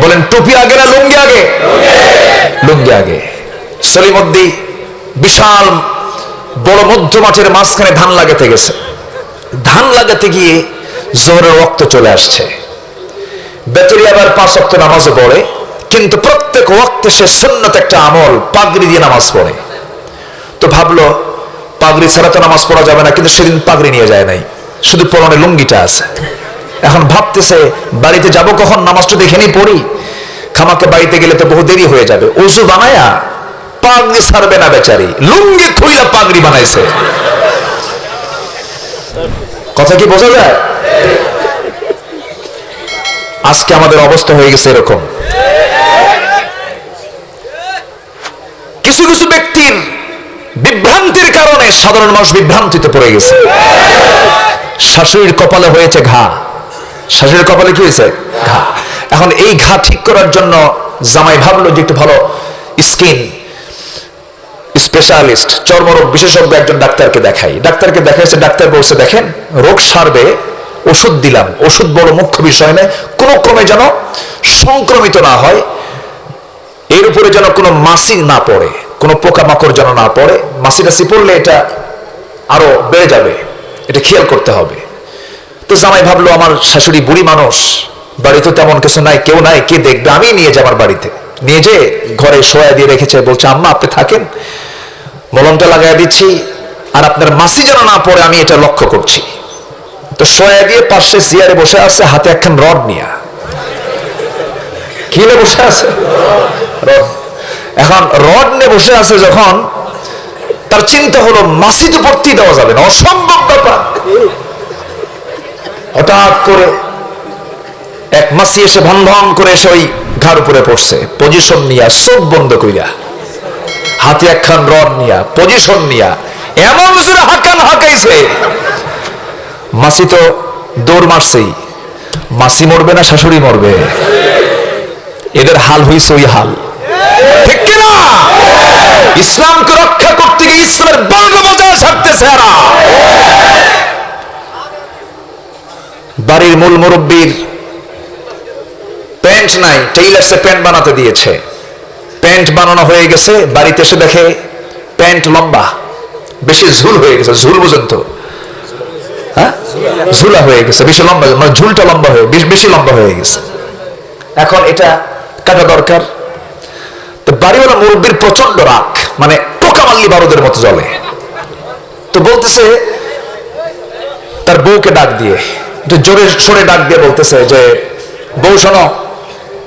বলেন টুপি আগে না লুঙ্গি আগে? লুঙ্গি আগে। সলিমুদ্দি বিশাল বড় মধ্য মাঠের মাঝখানে ধান লাগাতে গেছে। ধান লাগাতে গিয়ে জোহরের ওয়াক্ত চলে আসছে। বেচারি আবার 5 ওয়াক্ত নামাজও পড়ে, কিন্তু প্রত্যেক ওয়াক্তে সে সুন্নত একটা আমল, পাগড়ি দিয়ে নামাজ পড়ে। তো ভাবলো পাগড়ি ছাড়া তো নামাজ পড়া যাবে না, কিন্তু সেদিন পাগড়ি নিয়ে যায় নাই, শুধু পরনে লুঙ্গিটা আছে। এখন ভাবতেছে বাড়িতে যাব কখন, নামাজটা দেখে নিই পড়ি, খামাকে বাড়িতে গেলে তো বহু দেরি হয়ে যাবে। ওযু বানায়া পাগড়ি ছাড়বে না বেচারি, লুঙ্গি খুইলা পাগড়ি বানাইছে। কথা কি বোঝা যায়? আজকে আমাদের অবস্থা হয়ে গেছে এরকম। কিছু কিছু ব্যক্তির বিভ্রান্তির কারণে সাধারণ মানুষ বিভ্রান্তিতে পড়ে গেছে। শাশুড়ির কপালে হয়েছে ঘা। শাশুড়ির কপালে কি হয়েছে? ঘা। এখন এই ঘা ঠিক করার জন্য জামাই ভাবলো যে একটু ভালো স্কিন স্পেশালিস্ট, চর্মরোগ বিশেষজ্ঞ একজন ডাক্তারকে দেখাই। ডাক্তারকে দেখাইছে, ডাক্তার বলছে দেখেন রোগ সারবে, ওষুধ দিলাম, ওষুধ বড় মুখ্য বিষয় নয়, কোন ক্রমে যেন সংক্রমিত না হয়, এর উপরে যেন কোনো মাছি না পড়ে, কোনো পোকামাকড় যেন না পড়ে। মাছি টাছি পড়লে এটা আরো বেড়ে যাবে, এটা খেয়াল করতে হবে। তো জামাই ভাবলো আমার শাশুড়ি বুড়ি মানুষ, বাড়িতে তেমন কিছু নাই, কেউ নাই, কে দেখবে, আমি নিয়ে যাই আমার বাড়িতে। নিয়ে যে ঘরে শোয়া দিয়ে রেখেছে, বলছে আম্মা আপনি থাকেন, মলমটা লাগাই দিচ্ছি, আর আপনার মাছি যেন না পড়ে আমি এটা লক্ষ্য করছি। তো শোয়া দিয়ে পাশে চেয়ারে বসে আছে, হাতে একখান রড নিয়ে। কি নিয়ে বসে আছে? রড। এখন রড নিয়ে বসে আছে যখন, তার চিন্তা হলো মাছি তো পড়তেই দেওয়া যাবে না, অসম্ভব ব্যাপার। হঠাৎ করে এক মাছি এসে ভন ভন করে এসে ওই ঘাড় উপরে পড়ছে, পজিশন নিয়া, চোখ বন্ধ কইরা, হাতে একখান রড নিয়া, পজিশন নিয়া এমন জোরে হাকান হাকাইছে, মাছি তো দৌড় মারছেই। মাছি মরবে না শাশুড়ি মরবে? এদের হাল হইছে ওই হাল, ঠিক কিনা? ইসলামকে রক্ষা করতে গিয়ে ইসলামের বর্গ বজায় ছাড়তেছে এরা। বাড়ির মূল মুরব্বীর প্যান্ট নাই, টেইলার্সে প্যান্ট বানাতে দিয়েছে, প্যান্ট বানানো হয়ে গেছে, বাড়িতে এসে দেখে প্যান্ট লম্বা, বেশি ঝুল হয়ে গেছে। ঝুল বুঝেন তো? হ্যাঁ, ঝুলা হয়ে গেছে, বেশি লম্বা, মানে ঝুলটা লম্বা হয়ে বেশি লম্বা হয়ে গেছে। এখন এটা কাটা দরকার। তো বাড়িওয়ালা মুরব্বীর প্রচন্ড রাগ, মানে পোকা মারলি বারুদের মতো জ্বলে। তো বলতেছে তার বউকে ডাক দিয়ে, একটু জোরে সরে ডাক দিয়ে বলতেছে যে বউ শোনো,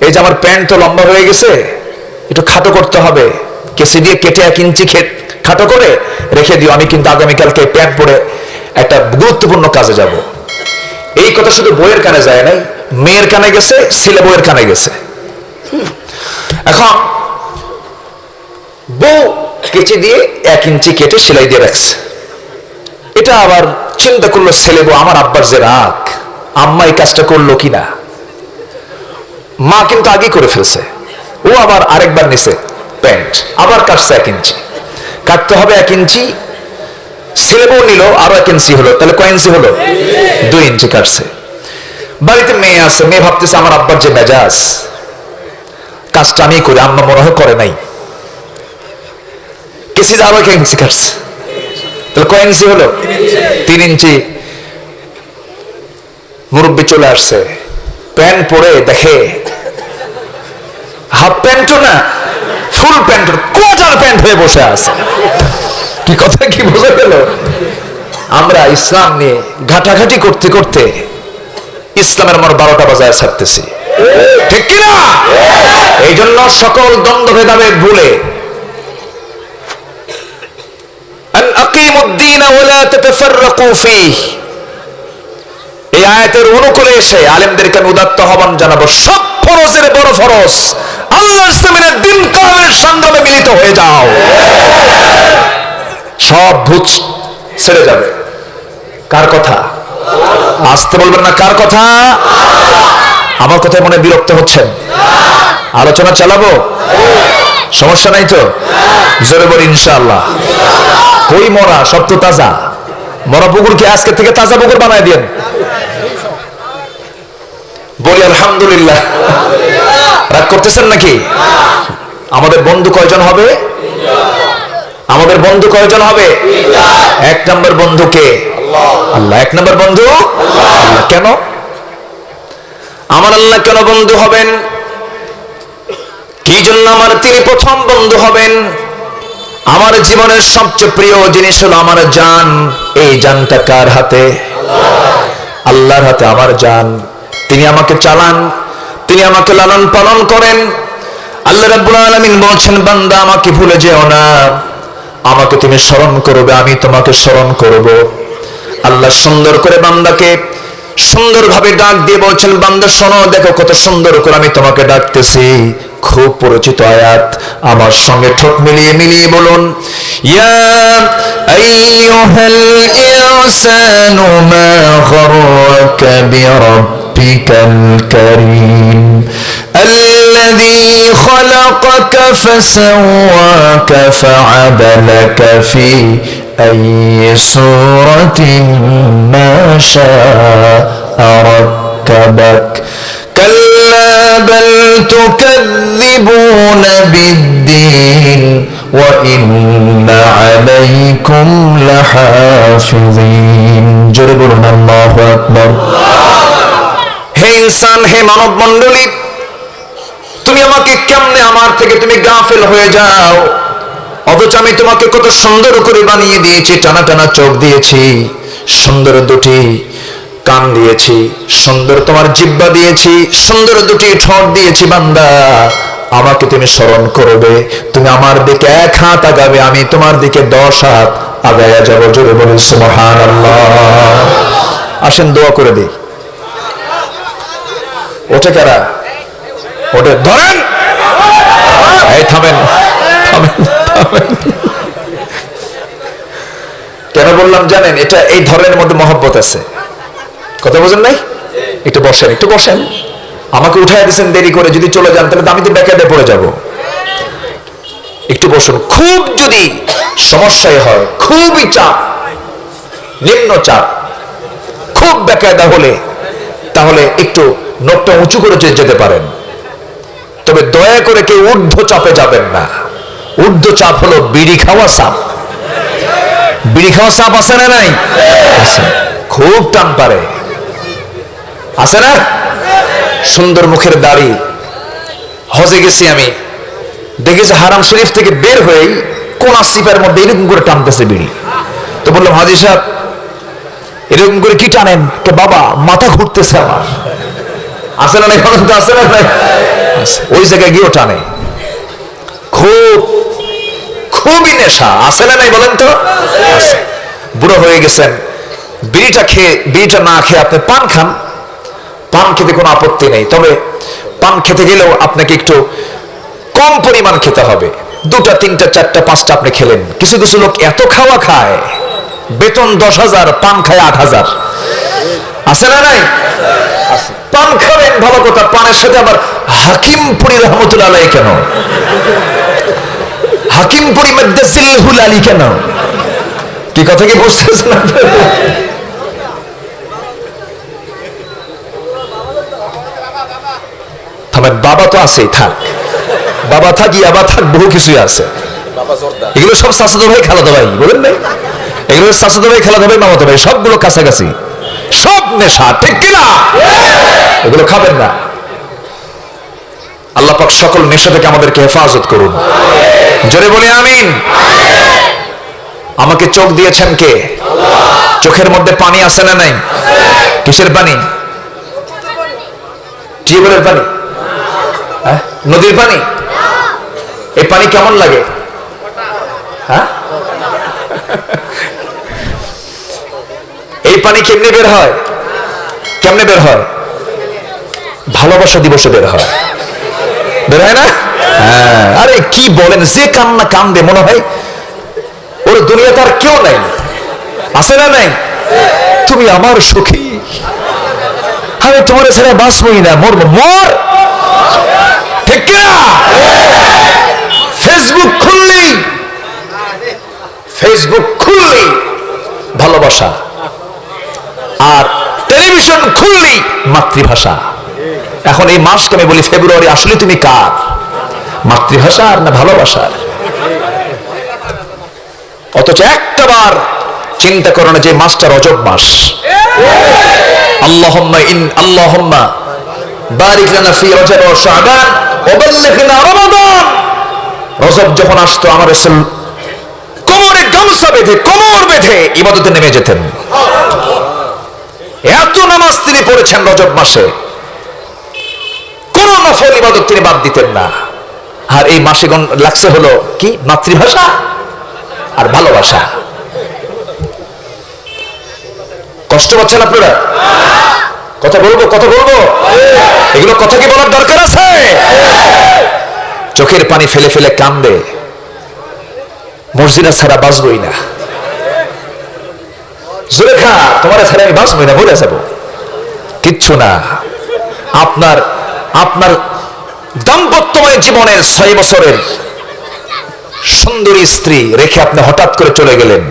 এই যে আমার প্যান্ট তো লম্বা হয়ে গেছে, একটু খাটো করতে হবে, কেসি দিয়ে কেটে 1 ইঞ্চি খাটো করে রেখে দিও, আমি কিন্তু আগামীকালকে প্যান্ট পরে একটা গুরুত্বপূর্ণ কাজে যাব। এই কথা শুধু বউয়ের কানে যায় নাই, মেয়ের কানে গেছে, ছেলে বউয়ের কানে গেছে। এখন বউ কেচে দিয়ে 1 ইঞ্চি কেটে সেলাই দিয়ে রাখছে। এটা আবার চিন্তা করলো ছেলে বউ, আমার আব্বার যে রাগ, আম্মা এই কাজটা করলো কিনা। মা কিন্তু আগে করে ফেলছে, ও আবার আরেকবার নিছে প্যান্ট, আবার কাটছে 1 ইঞ্চি, কাটতে হবে 1 ইঞ্চি। ছেলে বউ নিল আরো 1 ইঞ্চি হলো, তাহলে কয় ইঞ্চি হলো? 2 ইঞ্চি কাটছে। বাড়িতে মেয়ে আছে, মেয়ে ভাবতেছে আমার আব্বার যে মেজাজ, কাজটা আমি করি, আম্মা মনে হয় করে নাই, কেসি আরো 1 ইঞ্চি কাটছে, তাহলে কয় ইঞ্চি হলো? 3 ইঞ্চি। মুরব্বী চলে আসছে, প্যান্ট পরে দেখে হাফ প্যান্টও না, ফুল প্যান্ট, কোয়ার্টার প্যান্ট হয়ে বসে আছে। কি কথা কি বোঝা গেল? আমরা ইসলাম নিয়ে ঘাটাঘাটি করতে করতে ইসলামের আমার 12টা বাজায় ছাড়তেছি, ঠিক কিনা? এই জন্য সকল দ্বন্দ্ব ভেদাভেদ ভুলে আকিমুদ্দিন ওয়ালা তাতাফাররাকু ফীহ, এই আয়াতের অনুকূলে এসে আলেমদেরকে আমি উদাত্ত আহ্বান জানাবো, সব ফরজের বড় ফরজ আল্লাহর জমিনে দিন কায়েমের সংগ্রামে মিলিত হয়ে যাও, সব ভূত ছেড়ে যাবে। কার কথা? আসতে বলবেন না, কার কথা? আমার কথায় মনে বিরক্ত হচ্ছেন? আলোচনা চালাবো, সমস্যা নাই তো? জোরে বলি ইনশাআল্লাহ। কই মরা, সব তো তাজা। মরা পুকুরকে আজকে থেকে তাজা পুকুর বানায় দেন, বলি আলহামদুলিল্লাহ। রাগ করতেছেন নাকি? আমাদের বন্ধু কয়জন হবে? আমাদের বন্ধু কয়জন হবে? 1 নম্বর বন্ধু কে? আল্লাহ। 1 নম্বর বন্ধু আল্লাহ। কেন আমার আল্লাহ কেন বন্ধু হবেন? এই জন্য আমার তিনি প্রথম বন্ধু হবেন। আমার জীবনের সবচেয়ে প্রিয় জিনিস হলো আমার জান। এই জানটা কার হাতে? আল্লাহর হাতে আমার জান। তিনি আমাকে চালান, তিনি আমাকে লালন পালন করেন। আল্লাহ রাব্বুল আলামিন বলছেন, বান্দা আমাকে ভুলে যেও না, আমাকে তুমি স্মরণ করবে, আমি তোমাকে স্মরণ করব। আল্লাহ সুন্দর করে বান্দাকে সুন্দরভাবে ডাক দিয়ে বলছেন, বান্দা শোনো, দেখো কত সুন্দর করে আমি তোমাকে ডাকতেছি। খুব পরিচিত আয়াত, আমার সঙ্গে ঠোঁট মিলিয়ে মিলিয়ে বলুন, ইয়া আইয়ুহাল ইনসানু মা গররাকা বিরাব্বিকাল কারীম الذي خلقك فسواك فعدلك في أي صورة ما شاء ركبك كلا بل تكذبون بالدين وإن عليكم لحافظين جربنا الله أكبر হে ইনসান, হে মানব মণ্ডলী, তুমি আমাকে কেমনে আমার থেকে তুমি গাফেল হয়ে যাও, অথচ আমি তোমাকে কত সুন্দর করে বানিয়ে দিয়েছি। টানা টানা চোখ দিয়েছি, সুন্দর দুটি কান দিয়েছি, সুন্দর তোমার জিহ্বা দিয়েছি, সুন্দর দুটি ঠোঁট দিয়েছি। বান্দা আমাকে তুমি স্মরণ করবে, তুমি আমার দিকে 1 হাত আগাবে, আমি তোমার দিকে 10 হাত আগায়া যাব। জোরে বলুন সুবহানাল্লাহ। আসেন দোয়া করে দিই। ওটা কারা? ওটা ধরেন, এই থামেন থামেন থামেন। কেন বললাম জানেন? এটা এই ধরনের মধ্যে মহব্বত আছে। কথা বোঝেন নাই? একটু বসেন, একটু বসেন। আমাকে উঠাই দিয়েছেন দেরি করে, যদি চলে যান তাহলে আমি তো ব্যাকাদে পড়ে যাব। একটু বসুন। খুব যদি সমস্যায় হয়, খুবই চাপ, নিম্ন চাপ, খুব বেকায়দা হলে তাহলে একটু নখটা উঁচু করে যেতে পারেন। তবে দয়া করে কেউ ঊর্ধ্ব চাপে যাবেন না। ঊর্ধ্ব চাপ হলো বিড়ি খাওয়া সাপ। বিড়ি খাওয়া সাপ আছে না নাই? খুব টান পারে, আছে না? সুন্দর মুখের দাড়ি। হজে গেছি আমি, দেখেছি হারাম শরীফ থেকে বের হয়ে কোন সিপার মধ্যে এরকম করে টানতেছে বিড়ি। তো বললাম, হাজী সাহেব এরকম করে কি টানেন? কে বাবা, মাথা ঘুরতেছে আমার। আছে না নাই? আছে না নাই? ওই জায়গায় গিয়েও টানে। খুবই নেশা, আছে না নাই বলেন তো? বুড়ো হয়ে গেছেন, বিড়িটা না খেয়ে আপনি পান খান, পান খেতে কোনো আপত্তি নেই। তবে পান খেতে গেলেও আপনাকে একটু কম পরিমাণ খেতে হবে। 2টা 3টা 4টা 5টা আপনি খেলেন। কিছু কিছু লোক এত খাওয়া খায়, বেতন 10,000, পান খায় 8,000। আছে না নাই? পান খাবেন ভালো কথা, পানের সাথে আবার হাকিমপুরি রহমতুল্লাহ আলাইহি কেন? হাকিমপুরি মাদ্দাসিল্লাহুল আলী কেন? কি কথা কি বুঝতেছেন? থামেন, বাবা তো আছেই, থাক বাবা, থাক ইয়াবা থাক, বহু কিছুই আছে। এগুলো সব চাচাতো ভাই খালাতো ভাই, বলেন নাই? এগুলো চাচাতো ভাই খালাতো ভাই মামাতো ভাই, সবগুলো কাছাকাছি, সব নেশা, ঠিক কিনা? এগুলো খাবেন না। আল্লাহ পাক সকল নেশা থেকে আমাদেরকে হেফাজত করুন। জোরে বলি আমিন। আমাকে চোখ দিয়েছেন কে? চোখের মধ্যে পানি আছে না নাই? কিসের পানি? টিউবওয়েলের পানি? নদীর পানি? এই পানি কেমন লাগে? হ্যাঁ, এই পানি কেমনে বের হয়? কেমনে বের হয়? ভালোবাসা দিবসে বের হয়, বের হয় না? হ্যাঁ। আরে কি বলেন, যে কান্না কান্দে মনে হয় ওর দুনিয়াতে আর কেউ নাই। আছে না নাই? তুমি আমার সুখী, আমি তোমার ছেড়ে বাঁচবই না, মরবো, মর, ঠিক কিনা? ফেসবুক খুললেই ভালোবাসা, আর টেলিভিশন খুললেই মাতৃভাষা। এখন এই মাসকে আমি বলি ফেব্রুয়ারি, আসলে তুমি কার? মাতৃভাষার না ভালোবাসার? অথচ একটাবার চিন্তা করো না যে মাসটা রজব মাস। আল্লাহুম্মা বারিক লানা ফি রজব ওয়া শাবান ওয়াবাল্লিগনা রমাদান। রজব যখন আসতো আমার রাসূল কোমরে গামছা বেঁধে কোমর বেঁধে ইবাদতে নেমে যেতেন। এত নামাজ তিনি পড়েছেন রজব মাসে, কোন নফল ইবাদত তিনি বাদ দিতেন না। আর এই মাসে লাগছে হলো কি মাতৃভাষা আর ভালোবাসা। কষ্ট পাচ্ছেন আপনারা? কথা বলবো এগুলো কথা কি বলার দরকার আছে? চোখের পানি ফেলে ফেলে কান্দে, মর্জিনা ছাড়া বাঁচবই না, জুলেখা তোমার ছাড়া আমি বাঁচবই না, বলে যাবো কিচ্ছু না। আপনার দাম্পত্যময় জীবনের 6 বছরের সুন্দরী স্ত্রী রেখে আপনি হঠাৎ করে চলে গেলেন।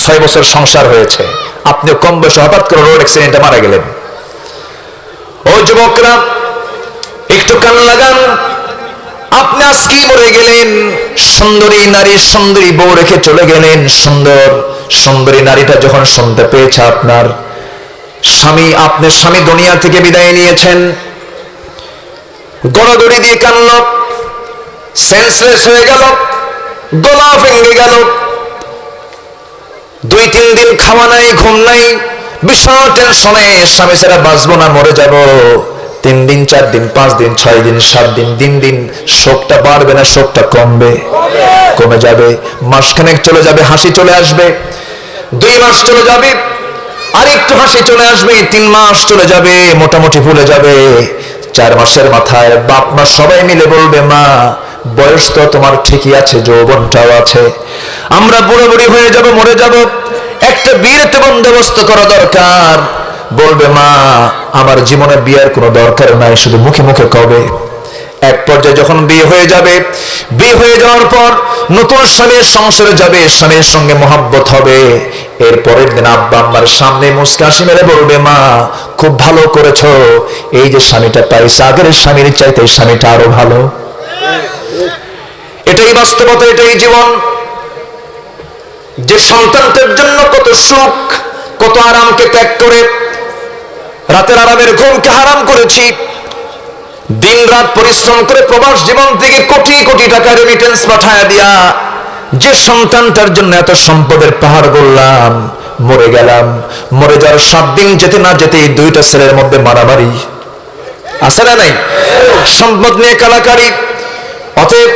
6 বছর সংসার হয়েছে, আপনি কম বয়সে হঠাৎ করে রোড অ্যাক্সিডেন্টে মারা গেলেন। ও যুবকরা একটু কান লাগান, আপনি আজকে মরে গেলেন। সুন্দরী নারী, সুন্দরী বউ রেখে চলে গেলেন। সুন্দরী নারীটা যখন শুনতে পেয়েছে আপনার স্বামী দুনিয়া থেকে বিদায় নিয়েছেন, গড়াগড়ি দিয়ে কানল, সেন্সলেস হয়ে গেল, গলা ভেঙে গেল। 2-3 দিন খাওয়া নাই, ঘুম নাই, বিশাল টেনশনে, স্বামী ছাড়া বাঁচবো না, মরে যাব। 3 দিন 4 দিন 5 দিন 6 দিন 7 দিন, দিন দিন শোকটা বাড়বে না, শোকটা কমে যাবে। মাসখানেক চলে যাবে, হাসি চলে আসবে। 2 মাস চলে যাবে, আরেকটু হাসি চলে আসবে। 3 মাস চলে যাবে, মোটামুটি ভুলে যাবে। 4 মাসের মাথায় বাপ মা সবাই মিলে বলবে, মা বয়স তো তোমার ঠিকই আছে, যৌবনটাও আছে, আমরা বুড়ো বুড়ি হয়ে যাব, মরে যাব, একটা বিয়ের তো বন্দোবস্ত করা দরকার। বলবে, মা আমার জীবনে বিয়ের কোনো দরকার নাই, শুধু মুখে মুখে কবে। এক পর্যায়ে যখন বিয়ে হয়ে যাবে, বিয়ে হয়ে যাওয়ার পর নতুন স্বামীর সংসারে যাবে, স্বামীর সঙ্গে মহব্বত হবে। এর পরের দিন আব্বা আম্মার সামনে মুস্কি হাসি মেরে বলবে, মা খুব ভালো করেছো, এই যে স্বামীটা পাইছে, আগের স্বামীর চাইতে এই স্বামীটা আরো ভালো। এটাই বাস্তবতা, এটাই জীবন। যে সন্তানদের জন্য কত সুখ, কত আরামকে ত্যাগ করে, রাতের আরামের ঘুমকে হারাম করেছি, দিন রাত পরিশ্রম করে প্রবাস জীবন থেকে কোটি কোটি টাকা রেমিটেন্স পাঠায় দিয়া যে সন্তানটার জন্য এত সম্পদের পাহাড় গড়লাম, মরে গেলাম। মরে যাওয়ার 7 দিন যেতে না যেতে 2টা ছেলের মধ্যে মারামারি, আছে না নাই? সম্পদ নিয়ে কালাকারি। অতএব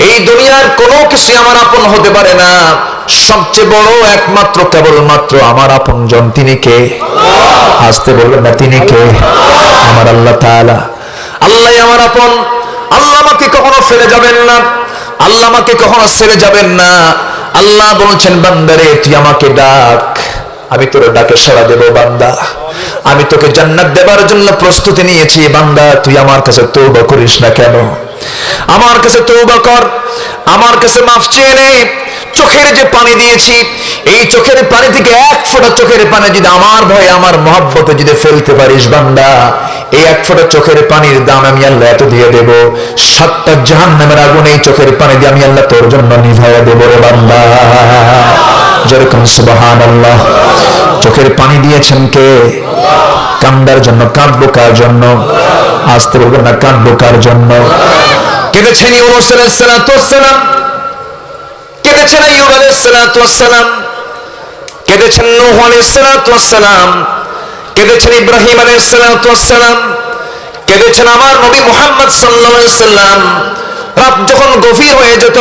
এই দুনিয়ার কোনো কিছু আমার আপন হতে পারে না। সবচেয়ে বড় একমাত্র কেবলমাত্র আমার আপনজন, তিনি কে? আসতে বলবেন না, তিনি কে? আমার আল্লাহ তাআলা। আল্লাহ আমার আপন। আল্লাহ আমাকে কখনো ফেলে যাবেন না, আল্লাহ আমাকে কখনো ছেড়ে যাবেন না। আল্লাহ বলছেন, বান্দারে তুই আমাকে ডাক, আমি তোর ডাকে সাড়া দেব। বান্দা আমি তোকে জান্নাত দেবার জন্য প্রস্তুতি নিয়েছি, বান্দা তুই আমার কাছে তওবা করিস না কেন? আমার কাছে তওবা কর, আমার কাছে মাফ চেয়ে নে। চোখের যে পানি দিয়েছি, এই চোখের পানি থেকে 1 ফোঁটা চোখের পানি যদি আমার ভয়ে আমার মহব্বতে যদি ফেলতে পারিস, বান্দা এই 1 ফোঁটা চোখের পানির দাম আমি আল্লাহ এত দিয়ে দেব, 7টা জাহান্নামের আগুন এই চোখের পানি দিয়ে আমি আল্লাহ তোর জন্য নিভাইয়া দেব রে বান্দা। যেরকম সুবহানাল্লাহ। চোখের পানি দিয়েছেন কে? কান্দার জন্য। কাঁদবো কার জন্য? আসতে বলবেন না, কাঁদবো কার জন্য? কেঁদেছেন ইউনূস আলাইহিস সালাতু ওয়াস সালাম, কেঁদেছেন আইয়ুব আলাইহিস সালাতু ওয়াস সালাম, কেঁদেছেন নূহ আলাইহিস সালাতু ওয়াস সালাম, কেঁদেছেন ইব্রাহিম আলাইহিস সালাতু ওয়াস সালাম, কেঁদেছেন আমার নবী মুহাম্মদ সাল্লাল্লাহু আলাইহি সাল্লাম। রাত যখন গভীর হয়ে যেত,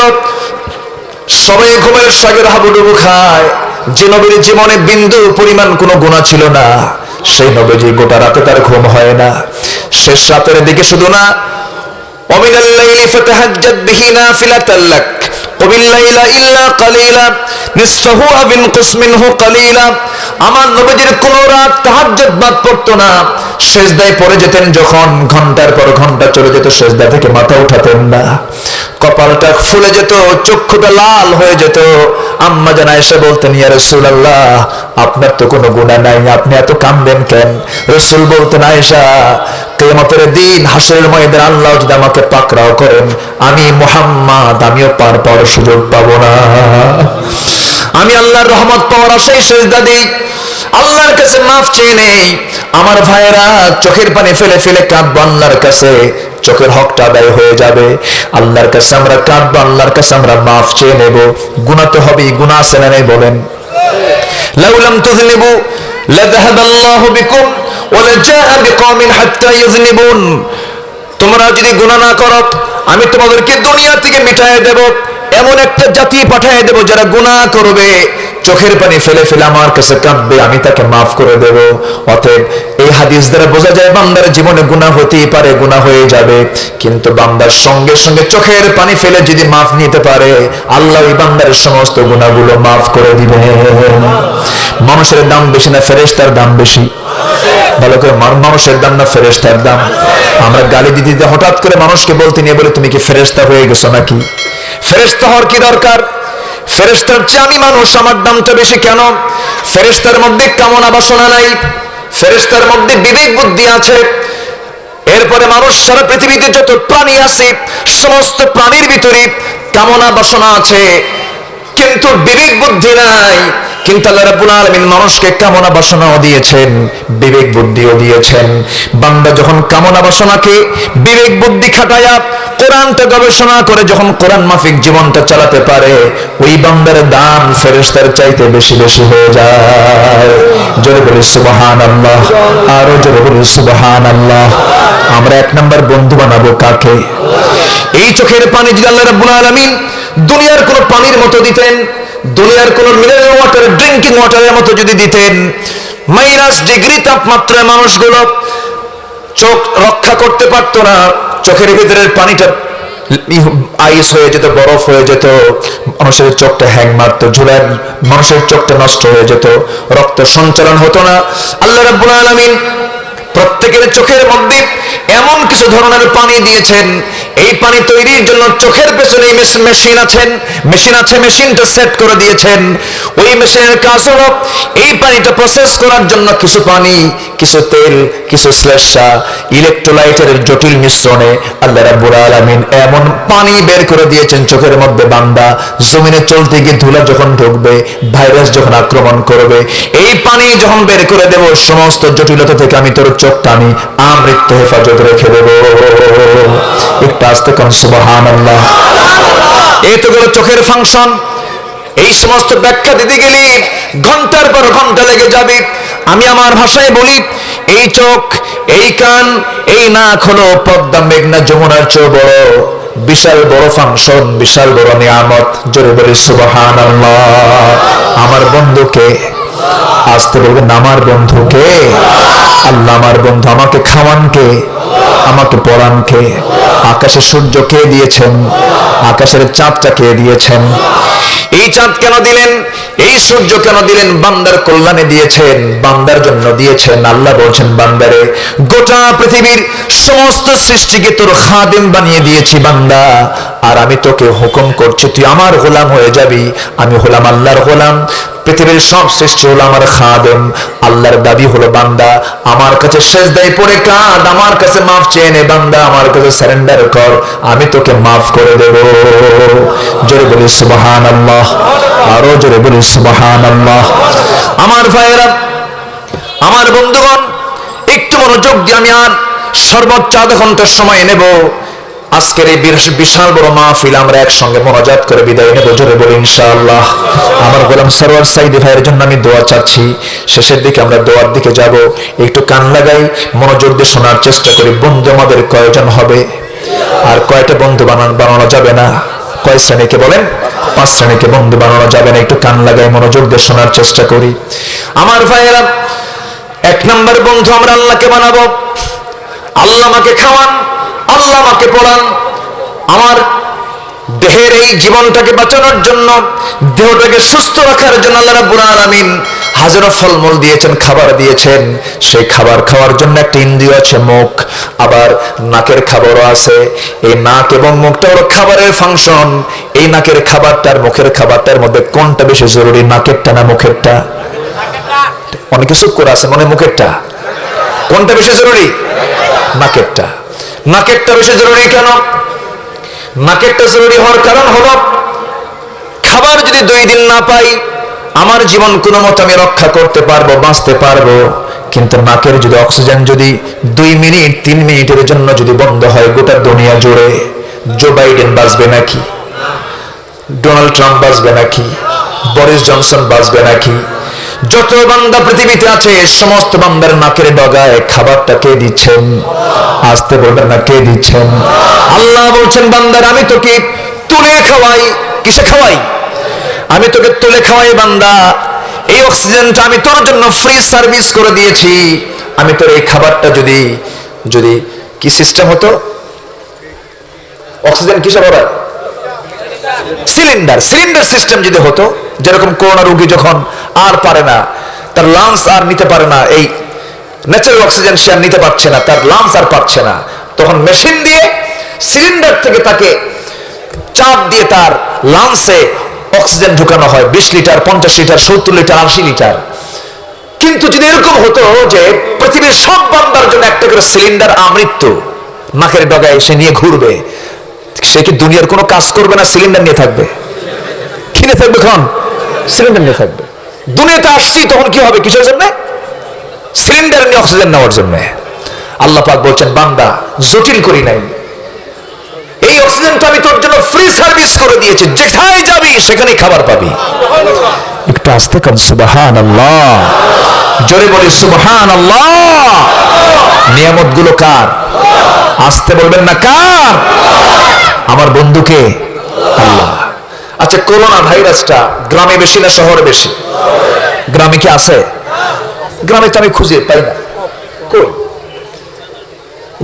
সবাই ঘুমের সাগরে হাবুডুবু খায়। যে নবীর জীবনে বিন্দু পরিমাণ কোনো গুনাহ ছিল না, সেই নবীজি গোটা রাতে তার ঘুম হয় না। শেষ রাতের দিকে শুধু না, ওয়ামিনাল লাইলি ফাতাহাজ্জাদ বিহি নাফিলাতাল লাক ওয়াবিল লাইলা ইল্লা কালিলা নিসফাহু আও ইনকুস মিনহু কালিলা। আমার নবীজির কোন রাত তাহাজ্জুদ বাদ পড়তো না। সিজদায় পড়ে যেতেন যখন, ঘন্টার পর ঘন্টা চলে যেত, সিজদা থেকে মাথা উঠাতেন না। কপালটা ফুলে যেত, চক্ষুটা লাল হয়ে যেত। আম্মা জান আয়েশা বলতেন, ইয়া রাসূলুল্লাহ আপনার তো কোনো গুনাহ নাই, আপনি এত কাঁদেন কেন? রাসূল বলতেন, আয়েশা কিয়ামতের দিন হাসরের ময়দানে আল্লাহ যদি আমাকে পাকড়াও করেন, আমি মুহাম্মদ আমিও পার পাওয়ার সুযোগ পাবো না। আমি আল্লাহর রহমত পাওয়ার আশায় সিজদা দিই, আল্লাহর কাছে মাফ চেয়ে নেই। আমার ভাইয়েরা চোখের পানি ফেলে ফেলে কাঁদবো আল্লাহর কাছে, চোখের হকটা আদায় হয়ে যাবে। আল্লাহর কাছে আমরা কাঁদবো, আল্লাহর কাছে আমরা মাফ চেয়ে নেব। গুনাহ তো হবেই, গুনাহ আছে না নাই বলেন? লাউলাম তুযনিবু লাযাহাবাল্লাহু বিকুম ওয়া লাজাআ বিকওমিন হাত্তা ইউযনিবুন। তোমরা যদি গুনাহ না করো আমি তোমাদেরকে দুনিয়া থেকে মিটায়ে দেব, এমন একটা জাতি পাঠিয়ে দেব যারা গুনাহ করবে, চোখের পানি ফেলে ফেলে আমার কাছে কাঁদবে, আমি তাকে মাফ করে দেব। অতএব এই হাদিস দ্বারা বোঝা যায় বান্দার জীবনে গুনাহ হতেই পারে, গুনাহ হয়ে যাবে, কিন্তু বান্দার সঙ্গে সঙ্গে চোখের পানি ফেলে যদি মাফ নিতে পারে আল্লাহ ওই বান্দার সমস্ত গুনাহগুলো মাফ করে দিবেন। মানুষের দাম বেশি না ফেরেশতার দাম বেশি? ভালো করে মানুষের দাম না ফেরেশতার দাম? আমরা গালি দিতে দিতে হঠাৎ করে মানুষকে বলতে নিয়ে বলে তুমি কি ফেরেশতা হয়ে গেছো নাকি? ফেরেশতা হওয়ার কি দরকার? ফেরেশতার চেয়ে আমি মানুষ, আমার দামটা বেশি কেন? ফেরেশতার মধ্যে কামনা বাসনা নাই, ফেরেশতার মধ্যে বিবেক বুদ্ধি আছে। এরপরে মানুষ সারা পৃথিবীতে যত প্রাণী আছে সমস্ত প্রাণীর ভিতরে কামনা বাসনা আছে, কিন্তু বিবেক বুদ্ধি নাই। কিন্তু আল্লাহ রাব্বুল আলামিন মানুষকে কামনা বাসনাও দিয়েছেন, বিবেক বুদ্ধিও দিয়েছেন। বান্দা যখন কামনা বাসনাকে বিবেক বুদ্ধি খাটায়া কোরআনটা গবেষণা করে যখন কোরআন মাফিক জীবনটা চালাতে পারে, ওই বান্দার দাম ফেরেশতার চাইতে বেশি বেশি হয়ে যায়। জোরে বলি সুবহানাল্লাহ, আরো জোরে বলি সুবহানাল্লাহ। আমরা এক নাম্বার বন্ধু বানাবো কাকে? এই চোখের পানি যদি আল্লাহ রাব্বুল আলামিন দুনিয়ার কোন পানির মতো দিতেন, দুনিয়ার কোন মিনারেল ওয়াটার, ড্রিঙ্কিং ওয়াটারের মতো যদি দিতেন, -ডিগ্রি তাপমাত্রায় মানুষগুলো চোখ রক্ষা করতে পারতো না, চোখের ভিতরের পানিটা আইস হয়ে যেত, বরফ হয়ে যেত, মানুষের চোখটা হ্যাং মারতো, ঝুলায় মানুষের চোখটা নষ্ট হয়ে যেত, রক্ত সঞ্চালন হতো না। আল্লাহ রাব্বুল আলামিন প্রত্যেকের চোখের মধ্যে এমন কিছু ধরনের পানি দিয়েছেন, এই পানি তৈরির জন্য চোখের পেছনে মেশিন আছেন, মেশিনটা সেট করে দিয়েছেন। ওই মেশিনের কাজ হলো এই পানিটা প্রসেস করার জন্য কিছু পানি, কিছু তেল, কিছু শ্লেষ্মা, ইলেকট্রোলাইটের জটিল মিশ্রণে আল্লাহ রাব্বুল আলামিন এমন পানি বের করে দিয়েছেন চোখের মধ্যে। বান্দা জমিনে চলতে গিয়ে ধুলা যখন ঢুকবে, ভাইরাস যখন আক্রমণ করবে, এই পানি যখন বের করে দেব সমস্ত জটিলতা থেকে আমি তোর চোখটা আমি আমৃত্যু হেফাজত রেখে দেব। একটু আস্তে কোন সুবহানাল্লাহ। এই তো গেল চোখের ফাংশন। এই সমস্ত ব্যাখ্যা দিতে গেলে ঘন্টার পর ঘন্টা লেগে যাবে। আমি আমার ভাষায় বলি, এই চোখ, এই কান, এই নাক হলো পদ্মা মেঘনা যমুনার চেয়ে বড়, বিশাল বড় ফাংশন, বিশাল বড় নিয়ামত। জোরে বলি সুবহানাল্লাহ। আমার বন্ধুকে আসতে বলবেন, আমার বন্ধুকে? আল্লাহ আমার বন্ধু। আমাকে খাওয়ান কে? আমাকে পড়ান কে? আকাশে সূর্য কে দিয়েছেন? আকাশের চাঁদটা কে দিয়েছেন? এই চাঁদ কেন দিলেন, এই সূর্য কেন দিলেন? বান্দার কল্যাণে দিয়েছেন, বান্দার জন্য দিয়েছেন। আল্লাহ বলছেন, বান্দারে গোটা পৃথিবীর সমস্ত সৃষ্টিকে তোর খাদেম বানিয়ে দিয়েছি বান্দা, আর আমি তোকে হুকুম করছি তুই আমার গোলাম হয়ে যাবি। আমি হলাম আল্লাহর গোলাম, পৃথিবীর সব সৃষ্টি হলো আমার খাদেম। আল্লাহর দাবি হলো বান্দা আমার কাছে সেজদায় পড়ে কাঁদ, আমার কাছে মাফ চেয়ে নে বান্দা, আমার কাছে সারেন্ডার কর, আমি তোকে মাফ করে দেব। জোরে বলি সুবহানাল্লাহ, আরো জোরে বলি সুবহানাল্লাহ। আমার ভাইয়েরা, আমার বন্ধুগণ, একটু মনোযোগ দিয়ে আমি আর সর্বোচ্চ আধা ঘন্টার সময় নেব। আজকের এই বিশাল বড় মাহফিল আমরা একসঙ্গে মোনাজাত করে বিদায় নেব। জোরে বলি ইনশাআল্লাহ। আমার গোলাম সরওয়ার সাইদি ভাইয়ের জন্য আমি দোয়া চাচ্ছি। শেষের দিকে আমরা দোয়ার দিকে যাব, একটু কান লাগাই, মনোযোগ দিয়ে শোনার চেষ্টা করি। বন্ধু আমাদের কয়জন হবে, আর কয়টা বন্ধু বানানো যাবে না? কয় শ্রেণীকে বলেন? 5 শ্রেণীকে বন্ধু বানানো যাবে না। একটু কান লাগাই মনোযোগ দিয়ে শোনার চেষ্টা করি। আমার ভাইয়েরা, 1 নম্বর বন্ধু আমরা আল্লাহকে বানাবো। আল্লাহ আমাকে খাওয়ান, আল্লাহ আমাকে পড়ান। আমার দেহের এই জীবনটাকে বাঁচানোর জন্য, দেহটাকে সুস্থ রাখার জন্য আল্লাহ রাব্বুল আলামিন হাজারো ফলমূল দিয়েছেন, খাবার দিয়েছেন। সেই খাবার খাওয়ার জন্য একটা ইন্দ্রিয় আছে মুখ, আবার নাকের খাবারও আছে। এই নাক এবং মুখটা হলো খাবারের ফাংশন। এই নাকের খাবারটার মুখের খাবারটার মধ্যে কোনটা বেশি জরুরি, নাকেরটা না মুখেরটা? অনেক কিছু করে আছে মনে মুখেরটা। কোনটা বেশি জরুরি? নাকেরটা। নাকেরটা বেশি জরুরি কেন? নাকেরটা জরুরি হওয়ার কারণ হলো, খাবার যদি 2 দিন না পাই আমার জীবন কোনো মতে আমি রক্ষা করতে পারবো, বাঁচতে পারবো, কিন্তু নাকের যদি অক্সিজেন যদি 2 মিনিট 3 মিনিটের জন্য যদি বন্ধ হয়, গোটা দুনিয়া জুড়ে জো বাইডেন বাঁচবে নাকি, ডোনাল্ড ট্রাম্প বাঁচবে নাকি, বরিস জনসন বাঁচবে নাকি? যত বান্দা পৃথিবীতে আছে সমস্ত বান্দার নাকের ডগায় খাবারটা কে দিচ্ছেন? আসতে বলবেন না, কে দিচ্ছেন? আল্লাহ বলছেন, বান্দার আমি তোকে তুলে খাওয়াই। কিসে খাওয়াই? আমি তোকে তুলে খাওয়াই বান্দা। এই অক্সিজেনটা আমি তোর জন্য ফ্রি সার্ভিস করে দিয়েছি। আমি তোর এই খাবারটা যদি যদি কি সিস্টেম হতো, অক্সিজেন কিসে ভরায়? সিলিন্ডার সিস্টেম যদি হতো, যেরকম করোনা রোগী যখন আর পারে না, তার লাংস আর নিতে পারে না, এই ন্যাচারাল অক্সিজেন সে আর নিতে পারছে না, তার লাংস আর পারছে না, তখন মেশিন দিয়ে সিলিন্ডার থেকে তাকে চাপ দিয়ে তার লাংসে অক্সিজেন ঢুকানো হয় 20 লিটার, 50 লিটার, 70 লিটার, 80 লিটার। কিন্তু যদি এরকম হতো যে পৃথিবীর সব বান্দার জন্য একটা করে সিলিন্ডার আমৃত্যু নাকের ডগায় এসে নিয়ে ঘুরবে, সে কি দুনিয়ার কোনো কাজ করবে না? সিলিন্ডার নিয়ে থাকবে। কি নিয়ে থাকবে? এখন সিলিন্ডার নিয়ে থাকবে। দুনিয়াতে আসছি তখন কি হবে? কিসের জন্য? সিলিন্ডার নিয়ে অক্সিজেন নেওয়ার জন্য। আল্লাহ পাক বলছেন, বান্দা জটিল করি নাই, এই অক্সিজেনটা আমি তোর জন্য ফ্রি সার্ভিস করে দিয়েছি, যেখানে যাবি সেখানে খাবার পাবি। একটু আস্তে কান সুবহানাল্লাহ, জোরে বলি সুবহানাল্লাহ। নিয়ামত গুলো কার? আসতে বলবেন না, কার? আমার বন্ধুকে, আল্লাহ। আচ্ছা, করোনা ভাইরাসটা গ্রামে বেশি না শহরে বেশি? গ্রামে কি আছে? গ্রামে তো আমি খুঁজে পাই না, কই?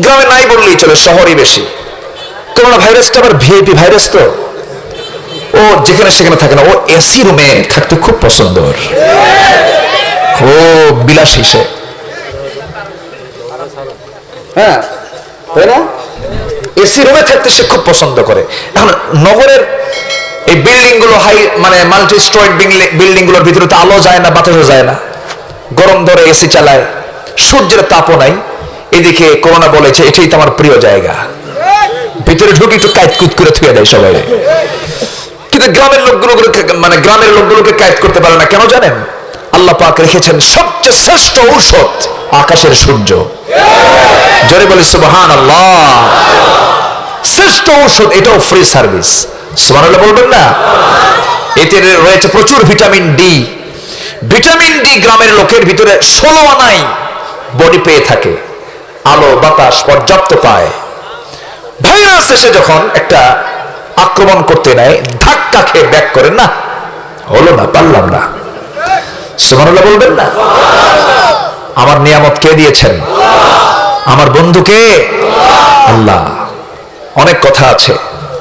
গ্রামে নাই বললেই চলে, শহরই বেশি। করোনা ভাইরাসটা আবার ভিআইপি ভাইরাস, তো ও যেখানে সেখানে থাকে না, ও এসি রুমে থাকতে খুব পছন্দ, ও বিলাসী সে। হ্যাঁ, তাই না? এসি রুমে থাকতে সে খুব পছন্দ করে। এখন নগরের এই বিল্ডিং গুলো হাই মানে মাল্টি স্টোরেড বিল্ডিং গুলোর ভিতরে তো আলো যায় না, বাতাসও যায় না, গরম ধরে এসি চালায়, সূর্যের তাপও নাই। এদিকে করোনা বলেছে এটাই তো আমার প্রিয় জায়গা, ভিতরে ঢুকে একটু কাইতকুত করে থুয়ে দেয় সবাই। কিন্তু গ্রামের লোকগুলোকে কায়েদ করতে পারে না। কেন জানেন? আল্লাহ পাক রেখেছেন সবচেয়ে শ্রেষ্ঠ ঔষধ, আকাশের সূর্য। জোরে বলি সুবহানাল্লাহ। শ্রেষ্ঠ ঔষধ, এটাও ফ্রি সার্ভিস। সুবহানাল্লাহ বলবেন না? এতে রয়েছে প্রচুর ভিটামিন ডি। ভিটামিন ডি গ্রামের লোকের ভিতরে 16 আনাই বডি পেয়ে থাকে, আলো বাতাস পর্যাপ্ত পায়। ভাইরাস এসে যখন একটা আক্রমণ করতে নেয়, ধাক্কা খেয়ে ব্যাক করে, না হলো না, পারলাম না। সুবহানাল্লাহ বলবেন না? আমার নিয়ামত কে দিয়েছেন? আমার বন্ধুকে, আল্লাহ। অনেক কথা আছে।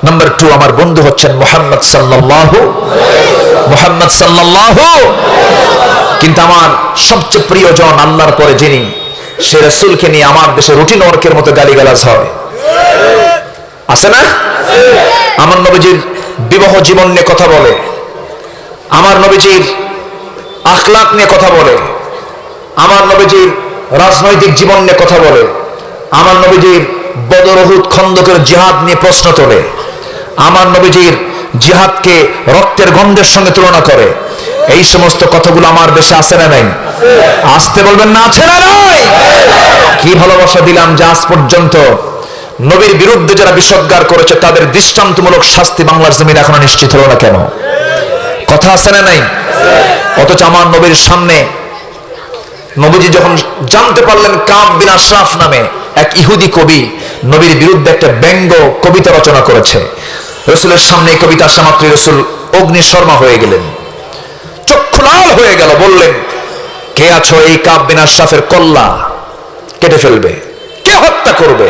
নাম্বার 2, আমার বন্ধু হচ্ছেন মুহাম্মদ সাল্লাল্লাহু। কিন্তু আমার সবচেয়ে প্রিয়জন আল্লাহর পরে যিনি, সে রাসূলকে নিয়ে আমার দেশে রুটিন ওয়ার্কের মতো গালিগালাজ হয়, আছে না? আমার নবীজির বিবাহ জীবন নিয়ে কথা বলে, আমার নবীজির আখলাক নিয়ে কথা বলে, আমার নবীজির রাজনৈতিক জীবন নিয়ে কথা বলে, আমার নবীজির বদর উহুদ খন্দকের জিহাদ নিয়ে প্রশ্ন তোলে, আমার নবীজির জিহাদকে রক্তের গন্ধের সঙ্গে তুলনা করে। এই সমস্ত কথাগুলো আমার দেশে আছে না নাই? আসতে বলবেন না, আছে না নাই? কি ভালোবাসা দিলাম যে আজ পর্যন্ত নবীর বিরুদ্ধে যারা বিষোদ্গার করেছে তাদের দৃষ্টান্তমূলক শাস্তি বাংলার জমিন এখনো নিশ্চিত হলো না কেন? কথা আছে না নাই? অথচ আমার নবীর সামনে নবীজি যখন জানতে পারলেন কাব বিন আশরাফ নামে এক ইহুদি কবি নবীর বিরুদ্ধে একটা ব্যঙ্গ কবিতা রচনা করেছে, রাসূলের সামনে এই কবিতা আসা মাত্রই রাসূল অগ্নিশর্মা হয়ে গেলেন, চক্ষু লাল হয়ে গেল। বললেন, কে আছো? এই কাব বিন আশরাফের কল্লা কেটে ফেলবে, কে হত্যা করবে?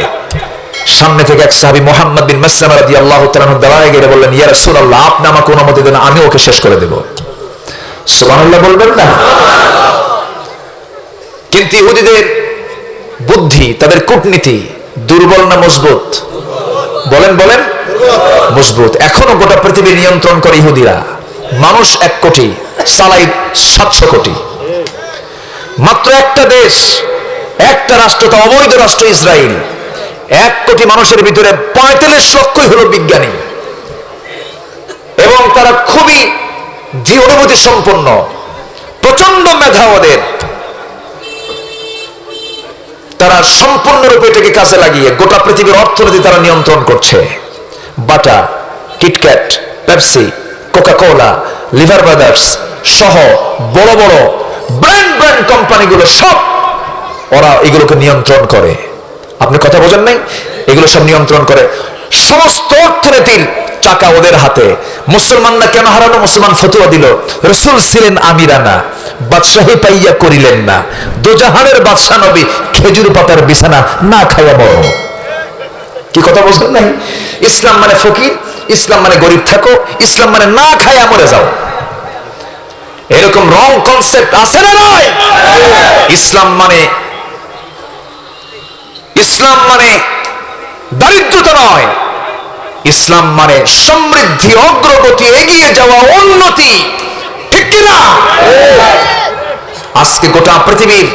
সামনে থেকে এক সাহাবী মুহাম্মদ বিন মাসলামা রাদিয়াল্লাহু তাআলা দাঁড়ায় গিয়ে বললেন, ইয়া রাসূলুল্লাহ, আপনি আমাকে অনুমতি দেন, আমি ওকে শেষ করে দেব। সুবহানাল্লাহ বলবেন না? কিন্তু ইহুদিদের বুদ্ধি, তাদের কূটনীতি দুর্বল না মজবুত? বলেন বলেন, মজবুত। এখনো গোটা পৃথিবী নিয়ন্ত্রণ করে ইহুদিরা। মানুষ 1 কোটি, চালাই 700 কোটি। মাত্র একটা দেশ, একটা রাষ্ট্র, তা অবৈধ রাষ্ট্র ইসরায়েল। 1 কোটি মানুষের ভিতরে 45 লক্ষই হলো বিজ্ঞানী, এবং তারা খুবই দৃঢ় অনুভূতি সম্পন্ন, প্রচন্ড মেধা ওদের। সম্পূর্ণরূপে এটাকে কাজে লাগিয়ে গোটা পৃথিবীর অর্থনীতি তারা নিয়ন্ত্রণ করছে। Bata, KitKat, Pepsi, Coca Cola, Lever Brothers সহ বড় বড় ব্র্যান্ড কোম্পানিগুলো সব ওরা এগুলোকে নিয়ন্ত্রণ করে। আপনি কথা বোঝেন নাই? এগুলো সব নিয়ন্ত্রণ করে। সমস্ত অর্থনীতির চাকা ওদের হাতে। মুসলমানরা কেন হারালো? মুসলমান ফতোয়া দিল, রাসূল ছিলেন আমিরানা, বাদশাহী পাইয়া করিলেন না, দোজাহানের বাদশা নবী খেজুর পাতার বিছানা না খাইয়া মরো। কি কথা বলছেন নাই? ইসলাম মানে ফকির, ইসলাম মানে গরিব থাকো, ইসলাম মানে না খাইয়া মরে যাও। এরকম রং কনসেপ্ট আছে না নয়? ইসলাম মানে দারিদ্রতা নয়, ইসলাম মানে সমৃদ্ধি, অগ্রগতি, এগিয়ে যাওয়া, উন্নতি। ঠিক কিনা? আজকে গোটা পৃথিবীর